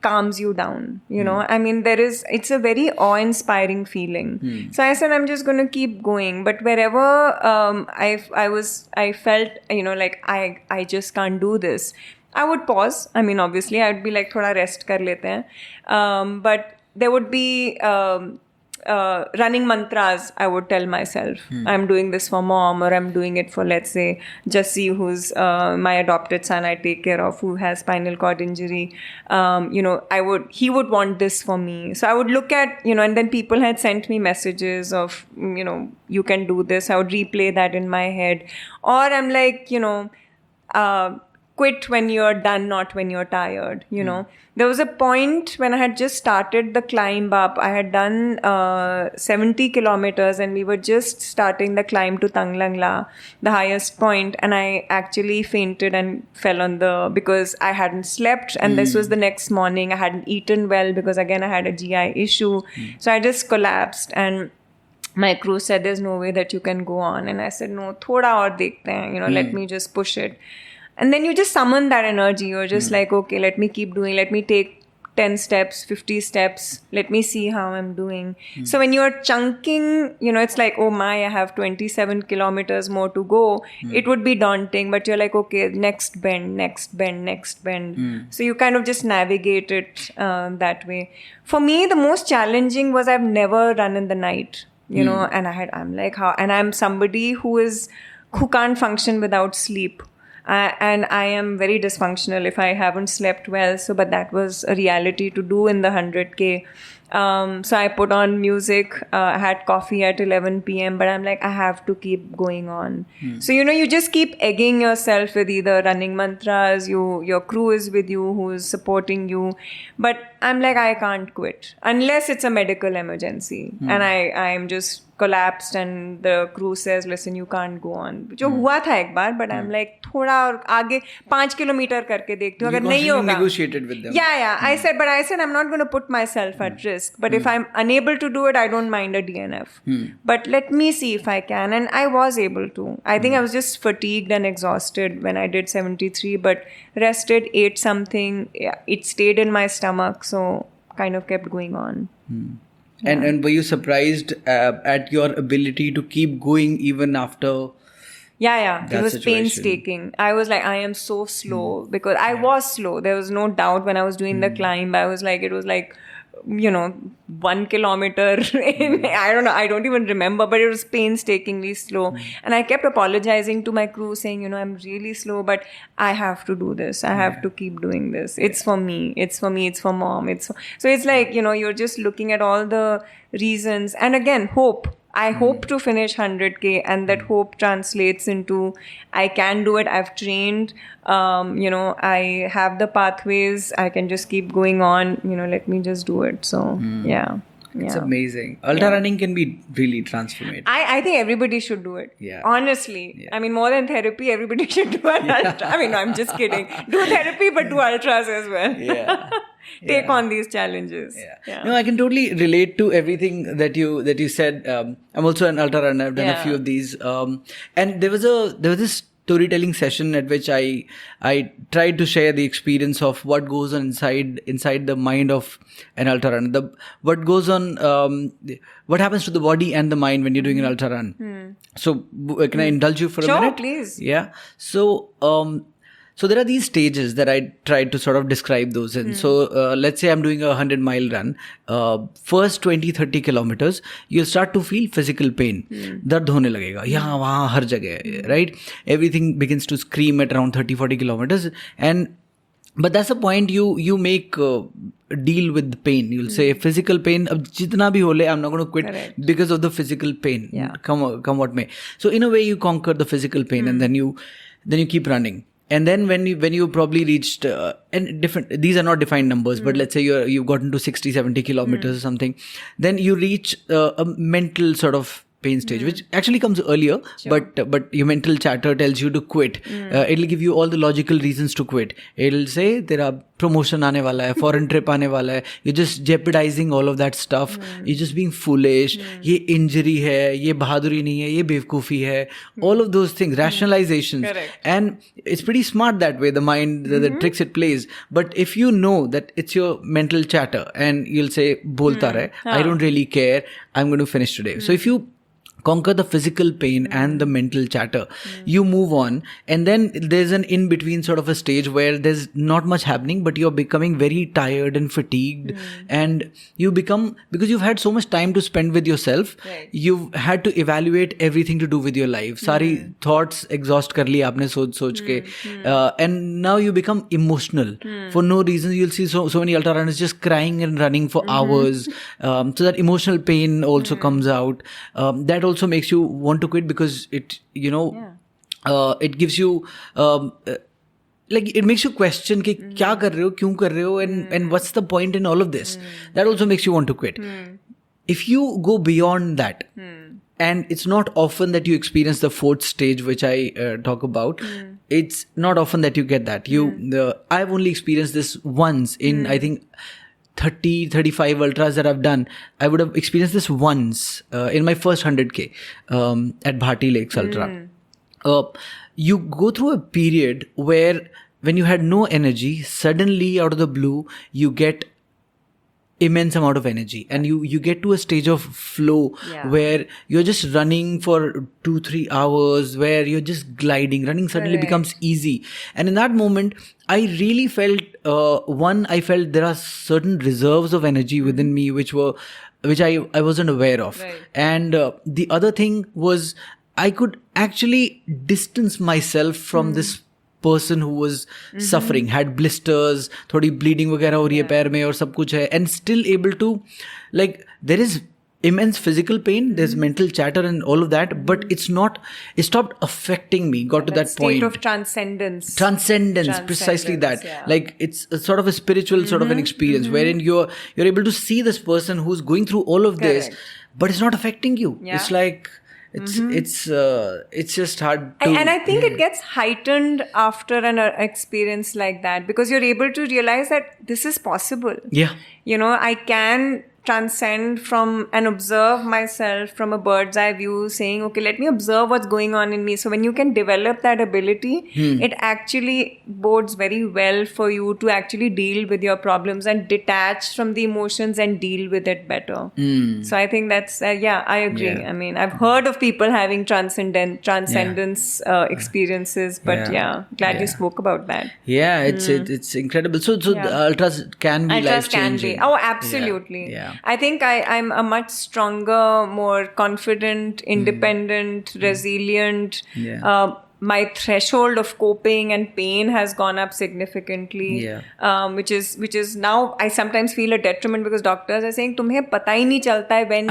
Speaker 1: calms you down, it's a very awe-inspiring feeling. So I said, I'm just going to keep going. But wherever I felt, like I just can't do this, I would pause. Obviously, I'd be like, thoda rest kar lete hain. But there would be running mantras I would tell myself. I'm doing this for mom, or I'm doing it for, let's say, Jassi, who's my adopted son I take care of, who has spinal cord injury. He would want this for me. So I would look at, and then people had sent me messages of, you can do this. I would replay that in my head. Or I'm like, quit when you're done, not when you're tired, There was a point when I had just started the climb up. I had done 70 kilometers and we were just starting the climb to Tanglangla, the highest point. And I actually fainted and fell because I hadn't slept. And this was the next morning. I hadn't eaten well because again, I had a GI issue. So I just collapsed and my crew said, there's no way that you can go on. And I said, no, thoda aur dekhte hain, let me just push it. And then you just summon that energy. You're just like, okay, let me keep doing. Let me take 10 steps, 50 steps. Let me see how I'm doing. So when you're chunking, it's like, oh my, I have 27 kilometers more to go. It would be daunting, but you're like, okay, next bend, next bend, next bend. So you kind of just navigate it that way. For me, the most challenging was I've never run in the night, and I'm like, how? And I'm somebody who can't function without sleep. And I am very dysfunctional if I haven't slept well. But that was a reality to do in the 100K. So I put on music, had coffee at 11 p.m. But I'm like, I have to keep going on. So, you just keep egging yourself with either running mantras, your crew is with you, who is supporting you. But I'm like, I can't quit unless it's a medical emergency. And I'm just collapsed and the crew says, listen, you can't go on. जो हुआ था एक बार, but I'm like, थोड़ा और आगे 5 kilometre करके देखती हूँ, अगर नहीं होगा.
Speaker 2: Negotiated with them.
Speaker 1: Yeah. I said I'm not going to put myself at risk. But if I'm unable to do it, I don't mind a DNF. But let me see if I can. And I was able to. I think I was just fatigued and exhausted when I did 73, but rested, ate something. Yeah, it stayed in my stomach, so kind of kept going on.
Speaker 2: And were you surprised at your ability to keep going even after?
Speaker 1: Yeah. It was painstaking. I was like, I am so slow because I was slow. There was no doubt when I was doing the climb. I was like, it was like, 1 kilometer in, I don't know, I don't even remember, but it was painstakingly slow. And I kept apologizing to my crew saying, I'm really slow, but I have to do this. I have to keep doing this. It's for me. It's for mom. So it's like, you're just looking at all the reasons. And again, hope. I hope to finish 100K, and that hope translates into I can do it. I've trained, I have the pathways. I can just keep going on, let me just do it. So, yeah.
Speaker 2: It's amazing. Ultra running can be really transformative.
Speaker 1: I think everybody should do it.
Speaker 2: Yeah.
Speaker 1: Honestly.
Speaker 2: Yeah.
Speaker 1: I mean, more than therapy, everybody should do an ultra. I mean, no, I'm just kidding. Do therapy, but do ultras as well.
Speaker 2: Yeah.
Speaker 1: Take on these challenges.
Speaker 2: Yeah. No, I can totally relate to everything that you said. I'm also an ultra runner. I've done a few of these. And there was this storytelling session at which I tried to share the experience of what goes on inside the mind of an ultra runner. What goes on, what happens to the body and the mind when you're doing an ultra run. So can I indulge you for a minute?
Speaker 1: Sure, please.
Speaker 2: Yeah. So there are these stages that I tried to sort of describe those in. So let's say I'm doing a 100-mile run. First 20-30 kilometers, you'll start to feel physical pain. Dard hone lagega. Yahan, wahan, har jagah, right? Everything begins to scream at around 30-40 kilometers. But that's the point you make deal with the pain. You'll say physical pain, ab jitna bhi hole, I'm not going to quit because of the physical pain.
Speaker 1: Yeah.
Speaker 2: Come what may. So in a way you conquer the physical pain and then you keep running. And then when you probably reached and different, these are not defined numbers, but let's say you've gotten to 60-70 kilometers or something, then you reach a mental sort of pain stage, which actually comes earlier, but your mental chatter tells you to quit. It'll give you all the logical reasons to quit. It'll say tera promotion aane wala hai, foreign trip aane wala hai, you're just jeopardizing all of that stuff, you're just being foolish, ye injury hai, ye bahaduri nahi hai, ye bevkoofi hai, all of those things, rationalizations.
Speaker 1: Correct.
Speaker 2: And it's pretty smart that way, the mind, the tricks it plays. But if you know that it's your mental chatter and you'll say bolta rahe, I don't really care, I'm going to finish today. So if you conquer the physical pain and the mental chatter, you move on, and then there's an in-between sort of a stage where there's not much happening, but you're becoming very tired and fatigued, and you become, because you've had so much time to spend with yourself, you've had to evaluate everything to do with your life. Sari thoughts exhaust kar liya aapne soch ke, and now you become emotional for no reason. You'll see so many ultra runners just crying and running for hours, so that emotional pain also comes out. That also makes you want to quit because it it gives you like it makes you question कि क्या कर रहे हो, क्यों कर रहे हो, and what's the point in all of this. That also makes you want to quit. If you go beyond that, and it's not often that you experience the fourth stage which I talk about, it's not often that you get that. I've only experienced this once in I think 30-35 ultras that I've done. I would have experienced this once in my first 100K at Bhati Lakes Ultra. You go through a period where when you had no energy, suddenly out of the blue, you get immense amount of energy, and you get to a stage of flow where you're just running for 2-3 hours, where you're just gliding. Running suddenly becomes easy, and in that moment I really felt I felt there are certain reserves of energy within me which I wasn't aware of. And the other thing was I could actually distance myself from this person who was suffering, had blisters, थोड़ी bleeding वगैरह हो रही है पैर में और सब कुछ है, and still able to, like, there is immense physical pain, there's mental chatter and all of that, but it stopped affecting me. Got to that point.
Speaker 1: State of transcendence,
Speaker 2: precisely that. Like, it's a sort of a spiritual sort of an experience wherein you're able to see this person who's going through all of this, but it's not affecting you. It's like it's just hard to,
Speaker 1: and I think it gets heightened after an experience like that, because you're able to realize that this is possible. You know, I can transcend from and observe myself from a bird's eye view, saying, okay, let me observe what's going on in me. So when you can develop that ability, it actually bodes very well for you to actually deal with your problems and detach from the emotions and deal with it better. So I think that's I agree. I mean, I've heard of people having transcendence experiences, but glad you spoke about that.
Speaker 2: It's incredible. So the ultras can be life changing.
Speaker 1: Oh, absolutely. I think I'm a much stronger, more confident, independent, resilient. My threshold of coping and pain has gone up significantly, which is now I sometimes feel a detriment, because doctors are saying तुम्हें पता ही नहीं चलता है when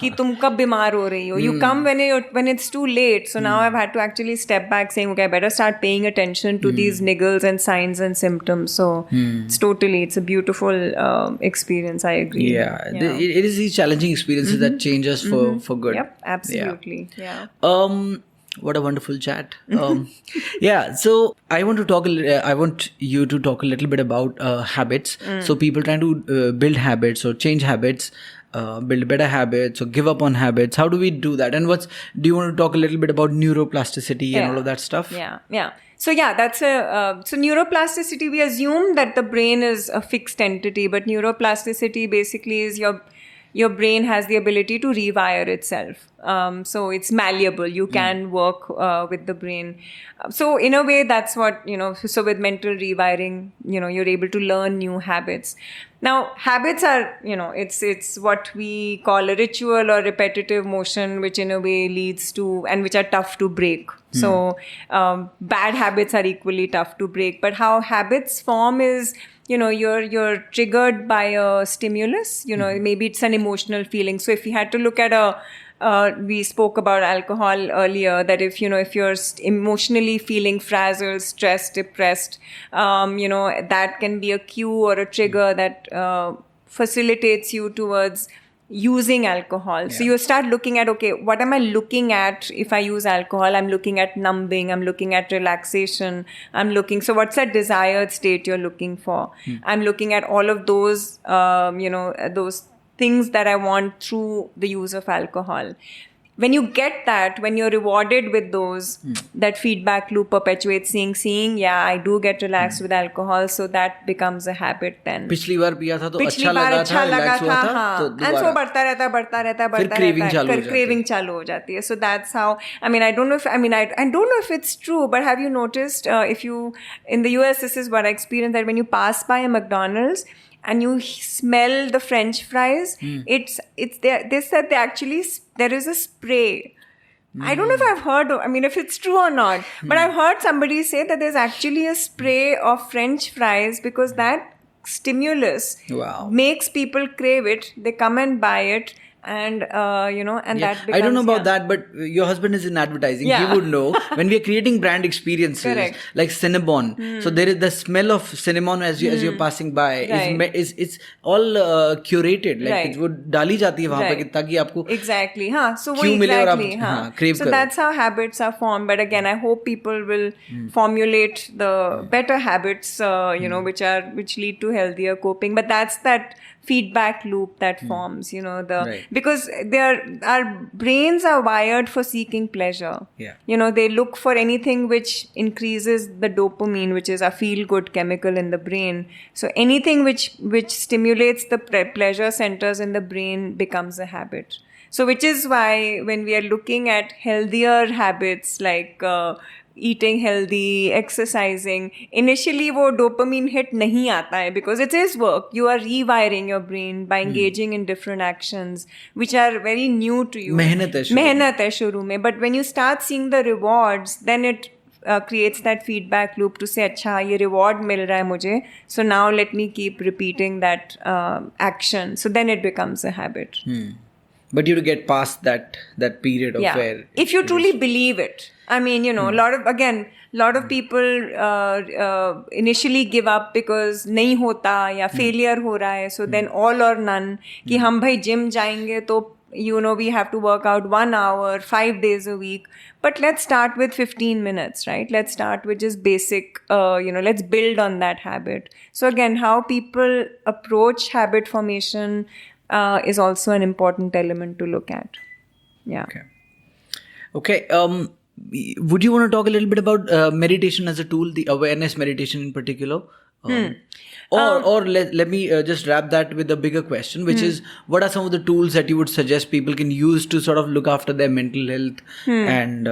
Speaker 1: कि तुम कब बीमार हो रही हो. You come when it's too late. So now I've had to actually step back, saying, okay, I better start paying attention to these niggles and signs and symptoms. So it's a beautiful experience. I agree.
Speaker 2: It is these challenging experiences that change us for good.
Speaker 1: Yep, absolutely.
Speaker 2: What a wonderful chat. So I want you to talk a little bit about habits. So people trying to build habits or change habits, build better habits or give up on habits. How do we do that? And do you want to talk a little bit about neuroplasticity and all of that stuff?
Speaker 1: So that's so neuroplasticity, we assume that the brain is a fixed entity, but neuroplasticity basically is your brain has the ability to rewire itself. So it's malleable. You can work with the brain. So in a way, that's what, so with mental rewiring, you're able to learn new habits. Now, habits are, it's what we call a ritual or repetitive motion, which in a way leads to, and which are tough to break. So bad habits are equally tough to break. But how habits form is, you're triggered by a stimulus, maybe it's an emotional feeling. So if you had to look at we spoke about alcohol earlier, that if you're emotionally feeling frazzled, stressed, depressed, that can be a cue or a trigger that facilitates you towards using alcohol. So you start looking at, okay, what am I looking at if I use alcohol? I'm looking at numbing, I'm looking at relaxation, so what's that desired state you're looking for? I'm looking at all of those, those things that I want through the use of alcohol. When you get that, when you're rewarded with those, that feedback loop perpetuates, seeing, I do get relaxed with alcohol, so that becomes a habit then.
Speaker 2: पिछली बार पिया था तो अच्छा लगा था, तो
Speaker 1: and so बढ़ता रहता, craving चालू हो जाती है. So that's how, I don't know if it's true, but have you noticed, if you, in the US, this is what I experienced, that when you pass by a McDonald's, and you smell the French fries, it's there. They said there is a spray. I don't know if I've heard, if it's true or not, but I've heard somebody say that there's actually a spray of French fries because that stimulus makes people crave it. They come and buy it. And and that becomes,
Speaker 2: I don't know about that, but your husband is in advertising. He would know. When we are creating brand experiences like Cinnabon, so there is the smell of cinnamon as you're passing by. It's all curated. Like it would डाली जाती है वहाँ पे ताकि आपको
Speaker 1: exactly. So वो exactly.
Speaker 2: crave
Speaker 1: so that's how habits are formed. But again, I hope people will formulate the better habits, which lead to healthier coping. But that's that feedback loop that forms, because our brains are wired for seeking pleasure. They look for anything which increases the dopamine, which is a feel-good chemical in the brain. So anything which stimulates the pleasure centers in the brain becomes a habit. So which is why when we are looking at healthier habits like eating healthy, exercising, initially वो dopamine hit नहीं आता है because it is work. You are rewiring your brain by engaging in different actions which are very new to you. मेहनत है शुरू में. But when you start seeing the rewards, then it creates that feedback loop to say, अच्छा ये reward मिल रहा है मुझे, so now let me keep repeating that action. So then it becomes a habit.
Speaker 2: But you have to get past that period of where...
Speaker 1: If you truly believe it. I mean, a lot of people initially give up because नहीं होता या failure हो रहा है. So then all or none कि हम भाई gym जाएंगे तो we have to work out 1 hour, 5 days a week. But let's start with 15 minutes, right? Let's start with just basic, let's build on that habit. So again, how people approach habit formation is also an important element to look at. Yeah.
Speaker 2: Okay. Would you want to talk a little bit about meditation as a tool, the awareness meditation in particular? Or let me just wrap that with a bigger question, which is, what are some of the tools that you would suggest people can use to sort of look after their mental health and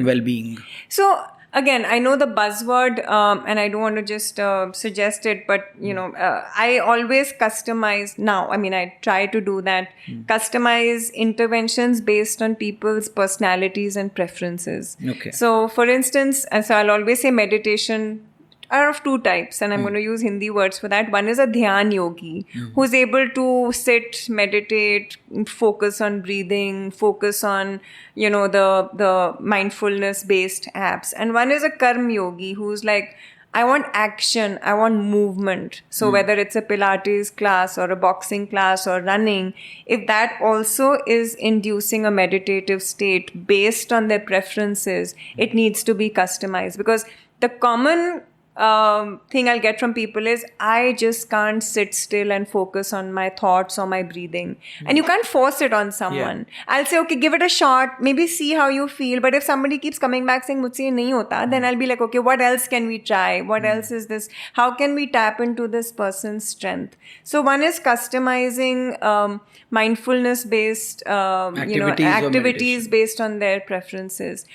Speaker 2: well-being?
Speaker 1: So again, I know the buzzword, and I don't want to just suggest it, but I always customize now. I mean, I try to do that. Customize interventions based on people's personalities and preferences.
Speaker 2: Okay.
Speaker 1: So, for instance, so I'll always say meditation are of two types, and I'm going to use Hindi words for that. One is a dhyan yogi, who's able to sit, meditate, focus on breathing, focus on, the mindfulness-based apps. And one is a karm yogi, who's like, I want action, I want movement. So whether it's a Pilates class or a boxing class or running, if that also is inducing a meditative state based on their preferences, it needs to be customized. Because the common thing I'll get from people is, I just can't sit still and focus on my thoughts or my breathing. And you can't force it on someone. I'll say, okay, give it a shot, maybe see how you feel. But if somebody keeps coming back saying, mujhse ye nahi hota, then I'll be like, okay, what else can we try? What else is this? How can we tap into this person's strength? So one is customizing mindfulness-based activities based on their preferences.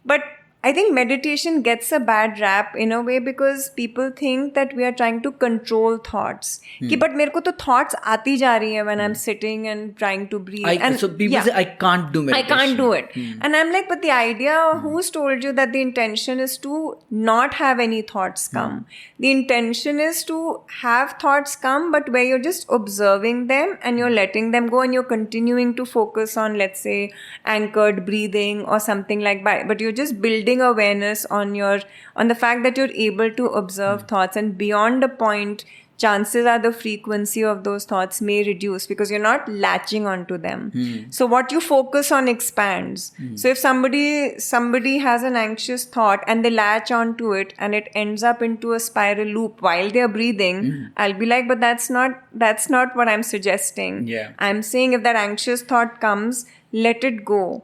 Speaker 1: But I think meditation gets a bad rap in a way because people think that we are trying to control thoughts. But मेरे को तो thoughts आती जा रही है when I'm sitting and trying to breathe.
Speaker 2: So people say, I can't do meditation.
Speaker 1: I can't do it. And I'm like, but the idea, who's told you that the intention is to not have any thoughts come? The intention is to have thoughts come, but where you're just observing them and you're letting them go and you're continuing to focus on, let's say, anchored breathing or something like that. But you're just building awareness on the fact that you're able to observe thoughts, and beyond a point, chances are the frequency of those thoughts may reduce because you're not latching onto them. So what you focus on expands. So if somebody has an anxious thought and they latch onto it and it ends up into a spiral loop while they're breathing, I'll be like, but that's not what I'm suggesting. I'm saying if that anxious thought comes, let it go.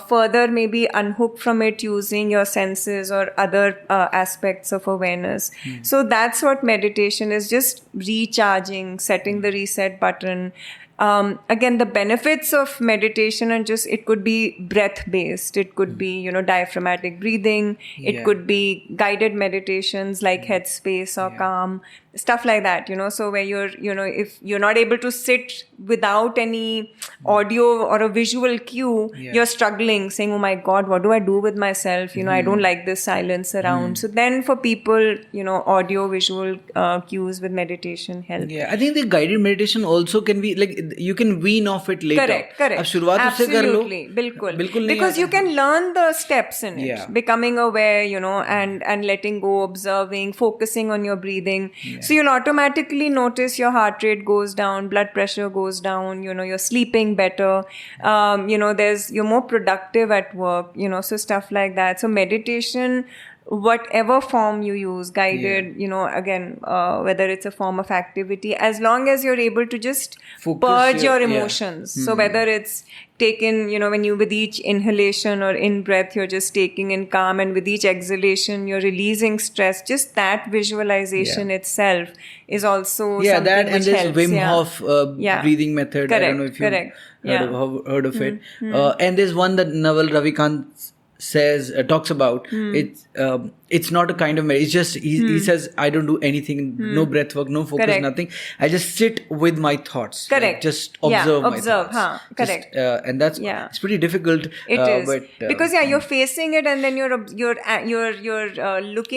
Speaker 1: Further maybe unhook from it using your senses or other aspects of awareness. So that's what meditation is, just recharging, setting the reset button. Again, the benefits of meditation and just, it could be breath based, it could be, diaphragmatic breathing, it could be guided meditations like Headspace or Calm, stuff like that, so where you're, if you're not able to sit without any audio or a visual cue, you're struggling, saying, oh my God, what do I do with myself? I don't like this silence around. So then for people, audio, visual cues with meditation help.
Speaker 2: I think the guided meditation also can be like, you can wean off it later.
Speaker 1: Correct.
Speaker 2: अब शुरुआत उससे कर लो.
Speaker 1: बिल्कुल. Because you can learn the steps in it. Becoming aware, and letting go, observing, focusing on your breathing. So you'll automatically notice your heart rate goes down, blood pressure goes down, you're sleeping better, you're more productive at work, so stuff like that. So meditation whatever form you use, guided, again, whether it's a form of activity, as long as you're able to just
Speaker 2: Focus
Speaker 1: purge your
Speaker 2: yeah.
Speaker 1: emotions. So whether it's taken, when you, with each inhalation or in breath, you're just taking in calm, and with each exhalation, you're releasing stress. Just that visualization itself is also something
Speaker 2: that and
Speaker 1: which
Speaker 2: this
Speaker 1: helps.
Speaker 2: Wim Hof breathing method. I don't know if you heard of it. And there's one that Naval Ravikant says talks about. It's not a kind of it's just he says, I don't do anything, no breath work, no focus, nothing. I just sit with my thoughts.
Speaker 1: Correct.
Speaker 2: Just observe my
Speaker 1: observe.
Speaker 2: thoughts.
Speaker 1: Correct.
Speaker 2: And that's it's pretty difficult.
Speaker 1: It is
Speaker 2: but,
Speaker 1: because you're facing it, and then you're looking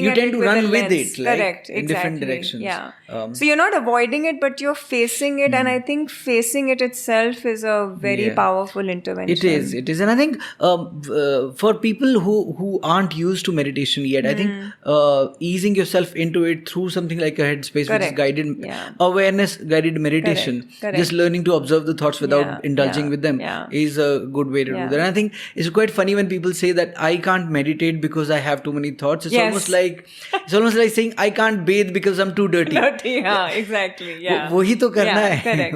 Speaker 2: you
Speaker 1: at
Speaker 2: tend
Speaker 1: it
Speaker 2: to
Speaker 1: with
Speaker 2: run
Speaker 1: a
Speaker 2: with
Speaker 1: lens.
Speaker 2: it, like,
Speaker 1: Correct.
Speaker 2: in different directions.
Speaker 1: Yeah. So you're not avoiding it, but you're facing it, and I think facing it itself is a very powerful intervention.
Speaker 2: It is, and I think for people who aren't used to meditation yet, I think easing yourself into it through something like a headspace, which is guided awareness, guided meditation, just learning to observe the thoughts without indulging with them is a good way to do that. And I think it's quite funny when people say that I can't meditate because I have too many thoughts. It's almost like saying I can't bathe because I'm too dirty.
Speaker 1: Exactly.
Speaker 2: वही तो करना है.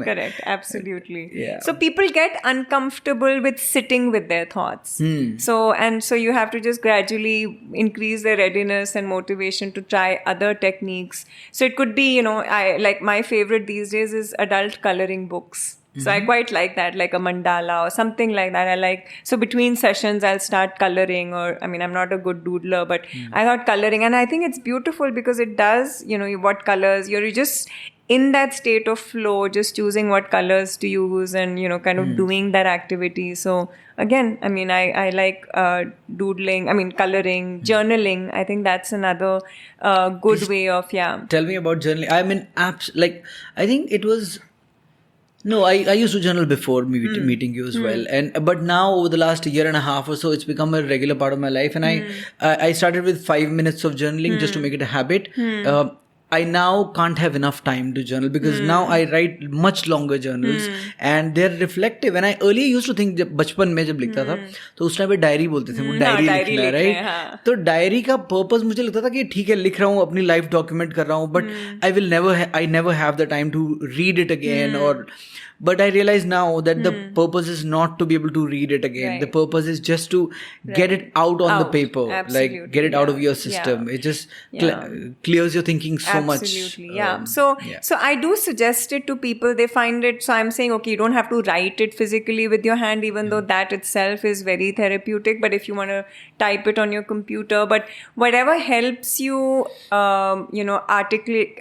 Speaker 1: Correct. Absolutely. So people get uncomfortable with sitting with their thoughts. So you have to just gradually increase their readiness and motivation to try other techniques. So it could be, I like, my favorite these days is adult coloring books. So I quite like that, like a mandala or something like that. So between sessions, I'll start coloring, or, I'm not a good doodler, but I thought coloring, and I think it's beautiful because it does, what colors, you're just in that state of flow, just choosing what colors to use and, kind of doing that activity. So again, I like doodling, coloring, journaling. I think that's another good way of,
Speaker 2: Tell me about journaling. I think it was... No, I used to journal before meeting you as well, but now over the last year and a half or so, it's become a regular part of my life. And I started with 5 minutes of journaling just to make it a habit. I now can't have enough time to journal because now I write much longer journals and they're reflective. And I earlier used to think, जब बचपन में जब लिखता था तो उस time पे diary बोलते थे, वो डायरी लिखना है, राइट? तो डायरी का पर्पस मुझे लगता था कि ठीक है, लिख रहा हूँ, अपनी लाइफ डॉक्यूमेंट कर रहा हूँ, but I never have the time to read it again But I realize now that the purpose is not to be able to read it again.
Speaker 1: Right.
Speaker 2: The purpose is just to get it out on the paper.
Speaker 1: Absolutely.
Speaker 2: Like get it out of your system. It just clears your thinking so much.
Speaker 1: Absolutely, So I do suggest it to people. They find it. So I'm saying, okay, you don't have to write it physically with your hand, even though that itself is very therapeutic. But if you want to type it on your computer, but whatever helps you, articulate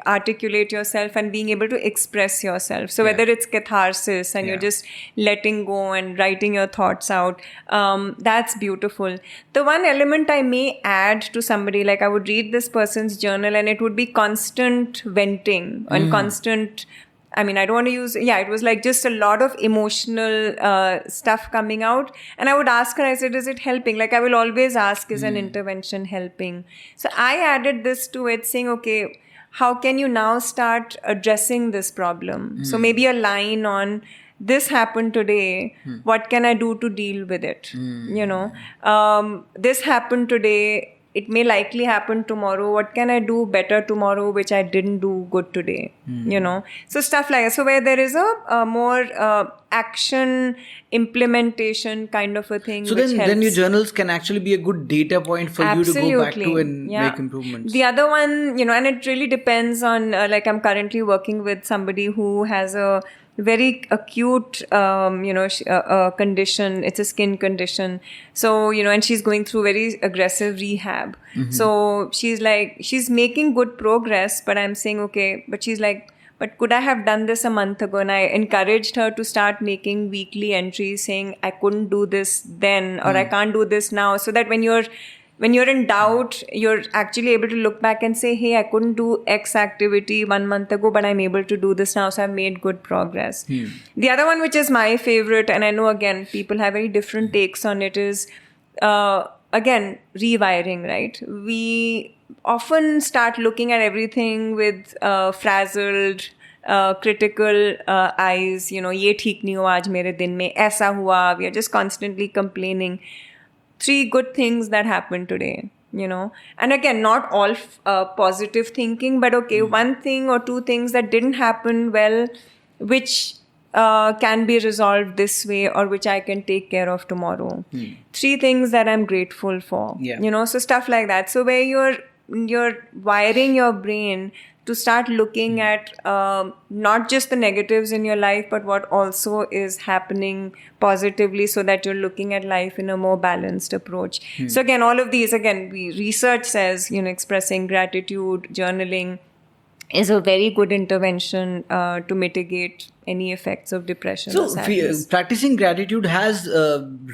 Speaker 1: yourself and being able to express yourself. So whether it's catharsis and you're just letting go and writing your thoughts out, that's beautiful. The one element I may add to somebody, like I would read this person's journal and it would be constant venting and constant, I don't want to use, it was like just a lot of emotional stuff coming out. And I would ask her, I said, is it helping? Like I will always ask, is an intervention helping? So I added this to it saying, okay, how can you now start addressing this problem? So maybe a line on, this happened today, what can I do to deal with it? This happened today, it may likely happen tomorrow. What can I do better tomorrow, which I didn't do good today? So stuff like that. So where there is a more action implementation kind of a thing.
Speaker 2: So then your journals can actually be a good data point for you to go back to and make improvements.
Speaker 1: The other one, and it really depends on, like I'm currently working with somebody who has a very acute, condition. It's a skin condition. So, and she's going through very aggressive rehab. So she's making good progress, but I'm saying, okay, but she's like, but could I have done this a month ago? And I encouraged her to start making weekly entries saying, I couldn't do this then, or I can't do this now. So that when you're in doubt, you're actually able to look back and say, hey, I couldn't do X activity 1 month ago, but I'm able to do this now. So I've made good progress. The other one, which is my favorite, and I know, again, people have very different takes on it, is, again, rewiring, right? We often start looking at everything with frazzled, critical eyes. ये ठीक नहीं हुआ आज मेरे दिन में, ऐसा हुआ. We are just constantly complaining. 3 good things that happened today. And again, not all positive thinking, but okay, one thing or two things that didn't happen well, which can be resolved this way, or which I can take care of tomorrow. 3 things that I'm grateful for. So stuff like that. So where you're wiring your brain to start looking at not just the negatives in your life, but what also is happening positively, so that you're looking at life in a more balanced approach. So again, all of these, research says, expressing gratitude, journaling is a very good intervention to mitigate any effects of depression or sadness.
Speaker 2: Practicing gratitude has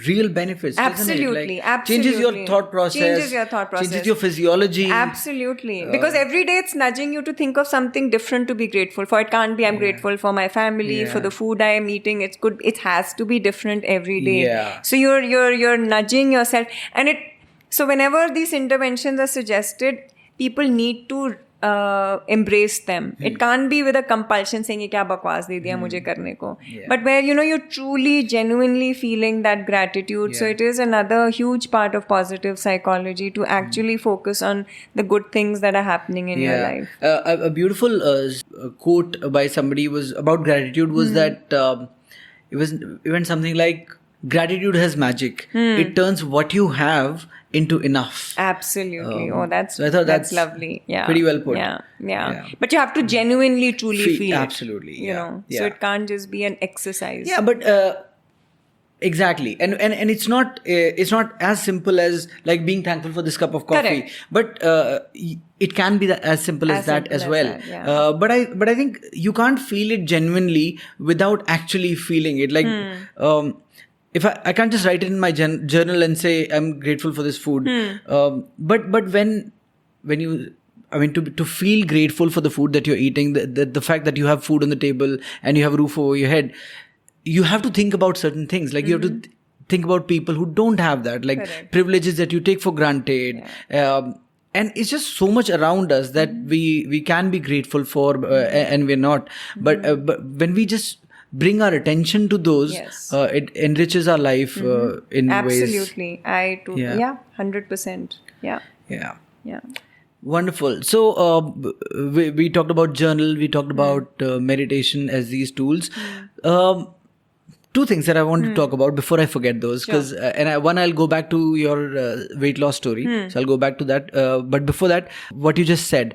Speaker 2: real benefits,
Speaker 1: absolutely,
Speaker 2: doesn't it?
Speaker 1: Absolutely.
Speaker 2: Changes your thought process. Changes your physiology.
Speaker 1: Absolutely. Because every day it's nudging you to think of something different to be grateful for. It can't be I'm grateful for my family, for the food I am eating. It's good. It has to be different every day.
Speaker 2: Yeah.
Speaker 1: So you're nudging yourself. So whenever these interventions are suggested, people need to embrace them. It can't be with a compulsion saying, "Ye kya bakwas de diya mujhe karne ko." But where you're truly, genuinely feeling that gratitude. So it is another huge part of positive psychology to actually focus on the good things that are happening in your life.
Speaker 2: A beautiful quote by somebody was about gratitude was that it was even something like, "Gratitude has magic. It turns what you have into enough."
Speaker 1: Absolutely.
Speaker 2: So I thought that's
Speaker 1: lovely. Yeah.
Speaker 2: Pretty well put.
Speaker 1: Yeah. But you have to genuinely, truly feel it.
Speaker 2: Absolutely.
Speaker 1: You know. So it can't just be an exercise.
Speaker 2: Yeah, but exactly. And it's not as simple as like being thankful for this cup of coffee.
Speaker 1: Correct.
Speaker 2: But it can be as simple as that as well. But I think you can't feel it genuinely without actually feeling it. Like if I can't just write it in my journal and say I'm grateful for this food. But when you, I mean, to feel grateful for the food that you're eating, the fact that you have food on the table and you have a roof over your head, you have to think about certain things. Like you have to think about people who don't have that, like privileges that you take for granted. And it's just so much around us that we can be grateful for, and we're not. But when we just bring our attention to those, it enriches our life in ways.
Speaker 1: Absolutely. 100%. Yeah.
Speaker 2: Wonderful. So we talked about journal, we talked about meditation as these tools. 2 things that I want to talk about before I forget those, because I'll go back to your weight loss story. So I'll go back to that. But before that, what you just said,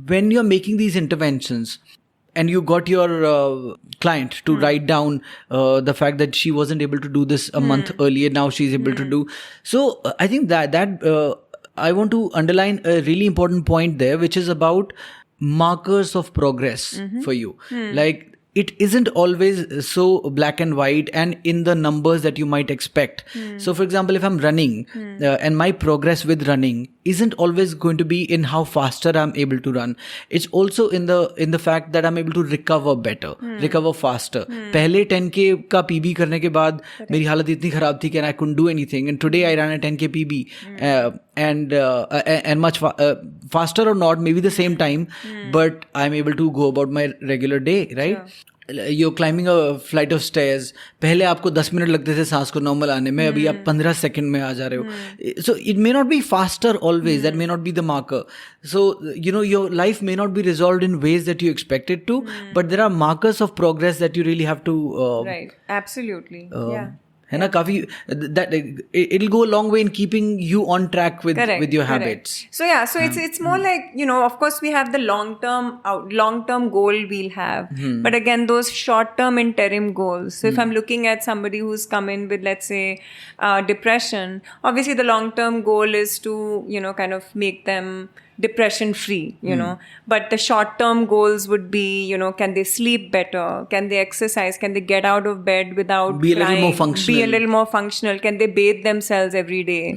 Speaker 2: when you're making these interventions, and you got your client to write down the fact that she wasn't able to do this a month earlier, now she's able to do. So I think that I want to underline a really important point there, which is about markers of progress for you. Like, it isn't always so black and white and in the numbers that you might expect. So for example, if I'm running and my progress with running isn't always going to be in how faster I'm able to run. It's also in the fact that I'm able to recover better, recover faster. Pehle 10K ka PB karne ke baad meri halat itni kharab thi and I couldn't do anything. And today I ran a 10K PB and much faster or not, maybe the same time, but I'm able to go about my regular day, right? Sure. You're climbing a flight of stairs. पहले आपको 10 minute लगते थे सांस को normal आने में, अभी आप 15 सेकंड में आ जा रहे हो. So it may not be faster always. That may not be the marker. So your life may not be resolved in ways that you expect it to, but there are markers of progress that you really have to.
Speaker 1: Right. Absolutely. Yeah.
Speaker 2: है ना, काफी that it'll go a long way in keeping you on track with your habits.
Speaker 1: So it's more like, of course we have the long term goal we'll have, but again those short term interim goals. So if I'm looking at somebody who's come in with, let's say, depression, obviously the long term goal is to kind of make them depression free, but the short term goals would be, can they sleep better, can they exercise, can they get out of bed without
Speaker 2: be
Speaker 1: crying,
Speaker 2: be
Speaker 1: a little more functional, can they bathe themselves every day,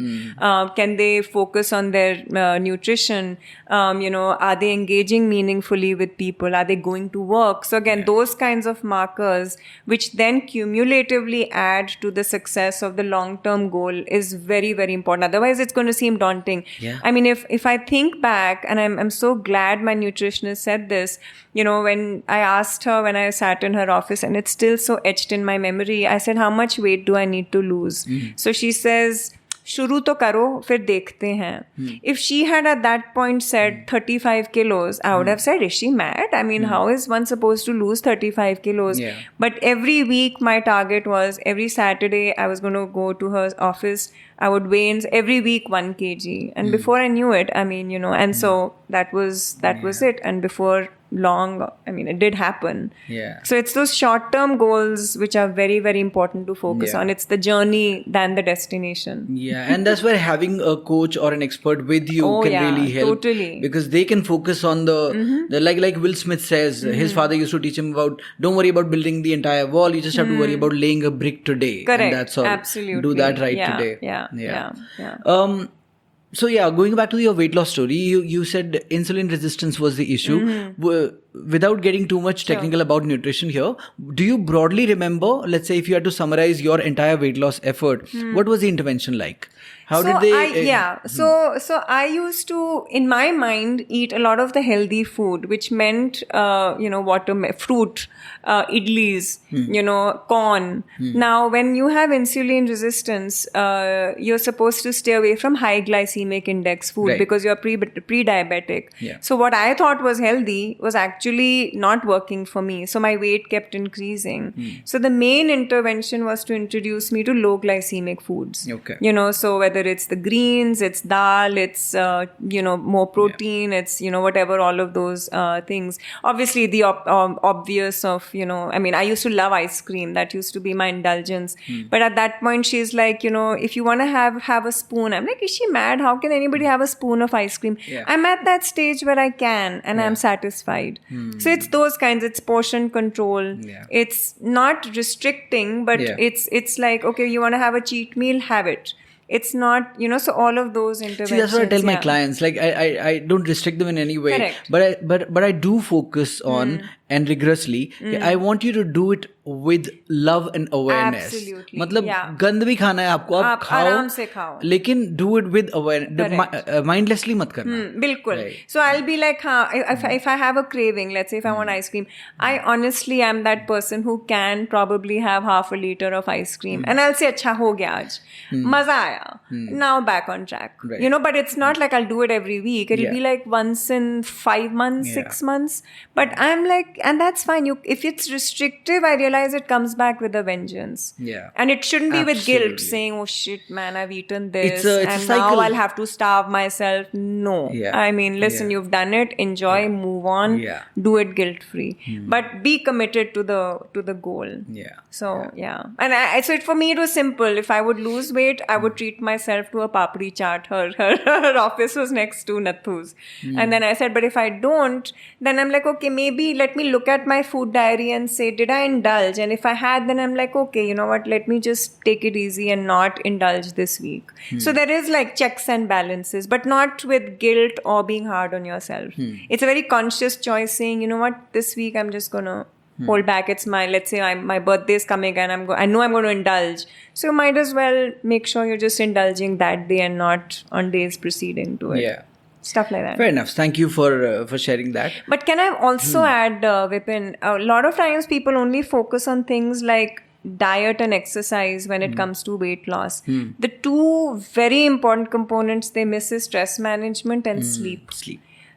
Speaker 1: can they focus on their nutrition, are they engaging meaningfully with people, are they going to work? So again, those kinds of markers which then cumulatively add to the success of the long term goal is very, very important. Otherwise it's going to seem daunting. I mean, if I think back, and I'm so glad my nutritionist said this, when I asked her when I sat in her office, and it's still so etched in my memory, I said, how much weight do I need to lose? So she says, शुरू तो करो फिर देखते हैं. If she had at that point said 35 kilos, I would have said, is she mad? I mean, how is one supposed to lose 35 kilos?
Speaker 2: Yeah.
Speaker 1: But every week my target was every Saturday I was going to go to her office. I would weigh in every week 1 kg. And before I knew it, I mean, and so that was it. And before long, I mean, it did happen.
Speaker 2: Yeah.
Speaker 1: So it's those short-term goals which are very, very important to focus
Speaker 2: Yeah.
Speaker 1: on. It's the journey than the destination.
Speaker 2: Yeah, and that's where having a coach or an expert with you
Speaker 1: Oh,
Speaker 2: can
Speaker 1: yeah,
Speaker 2: really help.
Speaker 1: totally.
Speaker 2: Because they can focus on the like Will Smith says, his father used to teach him about, don't worry about building the entire wall, you just have to worry about laying a brick today.
Speaker 1: Correct.
Speaker 2: And that's all.
Speaker 1: Absolutely.
Speaker 2: Do that right
Speaker 1: Yeah,
Speaker 2: today.
Speaker 1: Yeah.
Speaker 2: So yeah, going back to your weight loss story, you said insulin resistance was the issue. Without getting too much technical about nutrition here, do you broadly remember, let's say if you had to summarize your entire weight loss effort, what was the intervention like? How did they...
Speaker 1: So I used to, in my mind, eat a lot of the healthy food, which meant, fruit, idlis, corn. Now, when you have insulin resistance, you're supposed to stay away from high glycemic index food because you're pre-diabetic.
Speaker 2: Yeah.
Speaker 1: So what I thought was healthy was actually not working for me. So my weight kept increasing. So the main intervention was to introduce me to low glycemic foods.
Speaker 2: Okay.
Speaker 1: So whether it's the greens, it's dal, it's, more protein, it's, whatever, all of those things. Obviously, the obvious of, I used to love ice cream. That used to be my indulgence. But at that point, she's like, if you want to have a spoon. I'm like, is she mad? How can anybody have a spoon of ice cream?
Speaker 2: Yeah.
Speaker 1: I'm at that stage where I can and I'm satisfied. So it's those kinds. It's portion control.
Speaker 2: Yeah.
Speaker 1: It's not restricting, but it's like, okay, you want to have a cheat meal, have it. It's not, so all of those interventions.
Speaker 2: See, that's what I tell my clients. Like, I don't restrict them in any way.
Speaker 1: Correct.
Speaker 2: But I do focus on and rigorously. I want you to do it with love and awareness.
Speaker 1: Absolutely.
Speaker 2: मतलब गंद भी खाना है आपको, आप खाओ,
Speaker 1: आराम से खाओ.
Speaker 2: लेकिन do it with awareness. Mindlessly मत करना.
Speaker 1: बिल्कुल.
Speaker 2: Right.
Speaker 1: So I'll be like, if I have a craving, let's say if I want ice cream, I honestly am that person who can probably have half a liter of ice cream. And I'll say, अच्छा हो गया आज. मजा आया. Now back on track.
Speaker 2: Right.
Speaker 1: But it's not like I'll do it every week. It'll be like once in 5 months, 6 months. But I'm like, and that's fine. If it's restrictive, I realize it comes back with a vengeance.
Speaker 2: Yeah.
Speaker 1: And it shouldn't be with
Speaker 2: Absolutely.
Speaker 1: guilt, saying, oh shit, man, I've eaten this.
Speaker 2: It's a
Speaker 1: and
Speaker 2: cycle.
Speaker 1: now I'll have to starve myself. No.
Speaker 2: Yeah.
Speaker 1: I mean, listen, you've done it. Enjoy, move on.
Speaker 2: Yeah.
Speaker 1: Do it guilt-free. But be committed to the goal.
Speaker 2: Yeah.
Speaker 1: So, yeah. And for me, it was simple. If I would lose weight, I would treat myself to a papri chaat. Her office was next to Nathu's. And then I said, but if I don't, then I'm like, okay, maybe let me look at my food diary and say, did I indulge? And if I had, then I'm like, okay, you know what, let me just take it easy and not indulge this week. So there is like checks and balances, but not with guilt or being hard on yourself. It's a very conscious choice saying, you know what, this week I'm just going to hold back. It's let's say my birthday is coming and I know I'm going to indulge. So you might as well make sure you're just indulging that day and not on days preceding to it.
Speaker 2: Yeah.
Speaker 1: Stuff like that.
Speaker 2: Fair enough. Thank you for sharing that.
Speaker 1: But can I also add, Vipin, a lot of times people only focus on things like diet and exercise when it comes to weight loss. The two very important components they miss is stress management and sleep.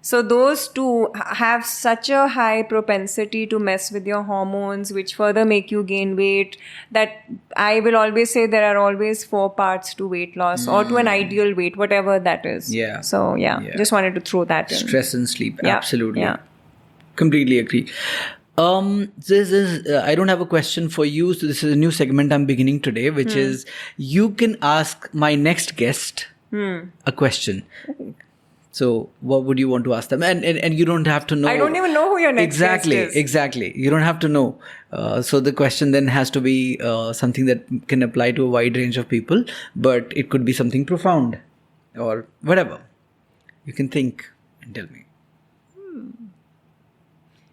Speaker 1: So those two have such a high propensity to mess with your hormones, which further make you gain weight, that I will always say there are always 4 parts to weight loss or to an ideal weight, whatever that is.
Speaker 2: Yeah.
Speaker 1: So just wanted to throw that in.
Speaker 2: Stress and sleep.
Speaker 1: Yeah.
Speaker 2: Absolutely.
Speaker 1: Yeah.
Speaker 2: Completely agree. This is I don't have a question for you. So this is a new segment I'm beginning today, which is you can ask my next guest a question. So what would you want to ask them? And you don't have to know.
Speaker 1: I don't even know who your next guest is.
Speaker 2: Exactly. You don't have to know. So the question then has to be something that can apply to a wide range of people, but it could be something profound or whatever. You can think and tell me.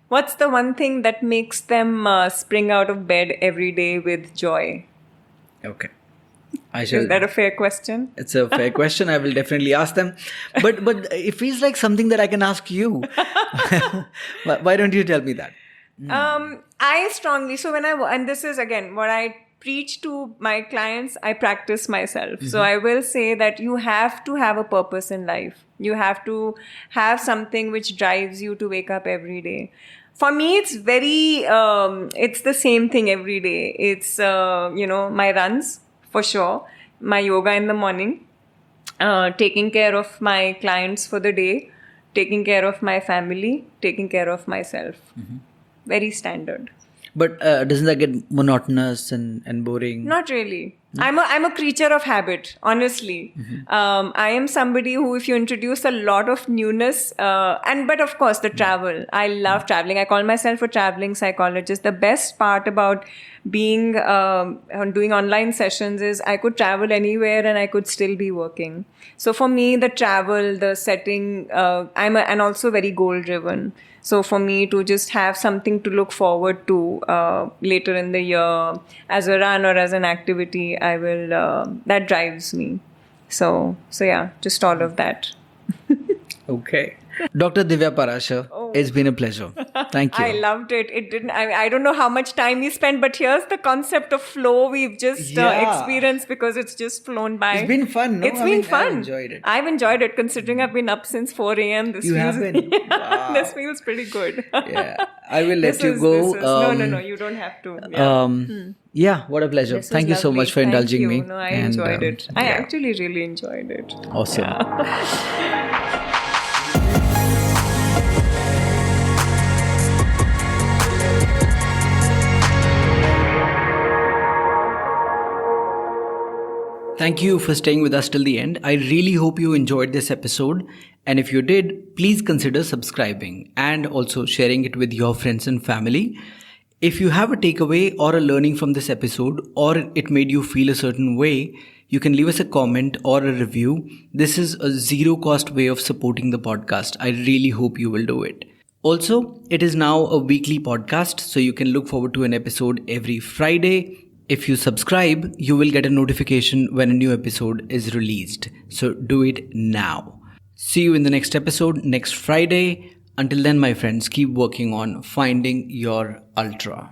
Speaker 1: What's the one thing that makes them spring out of bed every day with joy?
Speaker 2: Okay.
Speaker 1: Is that a fair question?
Speaker 2: It's a fair question. I will definitely ask them. But it feels like something that I can ask you. Why don't you tell me that?
Speaker 1: I strongly, so and this is again what I preach to my clients, I practice myself. So I will say that you have to have a purpose in life. You have to have something which drives you to wake up every day. For me, it's it's the same thing every day. It's, my runs for sure, my yoga in the morning, taking care of my clients for the day, taking care of my family, taking care of myself. Very standard.
Speaker 3: But doesn't that get monotonous and boring?
Speaker 1: Not really. I'm a creature of habit, honestly. I am somebody who, if you introduce a lot of newness, but of course the travel. I love traveling. I call myself a traveling psychologist. The best part about being doing online sessions is I could travel anywhere and I could still be working. So for me, the travel, the setting, and also very goal driven. So for me to just have something to look forward to later in the year as a run or as an activity, that drives me. So yeah, just all of that.
Speaker 3: Okay. Dr. Divya Parashar, it's been a pleasure. Thank you.
Speaker 1: I loved it. It didn't. I don't know how much time we spent, but here's the concept of flow we've just experienced because it's just flown by.
Speaker 3: It's been fun, no?
Speaker 1: It's been fun.
Speaker 3: I've enjoyed it.
Speaker 1: I've enjoyed it, considering I've been up since 4 a.m.
Speaker 3: You have been? Wow.
Speaker 1: This feels pretty good.
Speaker 3: Yeah. I will let you go.
Speaker 1: No, you don't have to.
Speaker 3: Yeah, what a pleasure. Thank you so much for indulging me.
Speaker 1: No, I enjoyed it. I actually really enjoyed it.
Speaker 3: Awesome.
Speaker 1: Yeah.
Speaker 3: Thank you for staying with us till the end. I really hope you enjoyed this episode. And if you did, please consider subscribing and also sharing it with your friends and family. If you have a takeaway or a learning from this episode, or it made you feel a certain way, you can leave us a comment or a review. This is a zero-cost way of supporting the podcast. I really hope you will do it. Also, it is now a weekly podcast, so you can look forward to an episode every Friday. If you subscribe, you will get a notification when a new episode is released. So do it now. See you in the next episode next Friday. Until then, my friends, keep working on finding your ultra.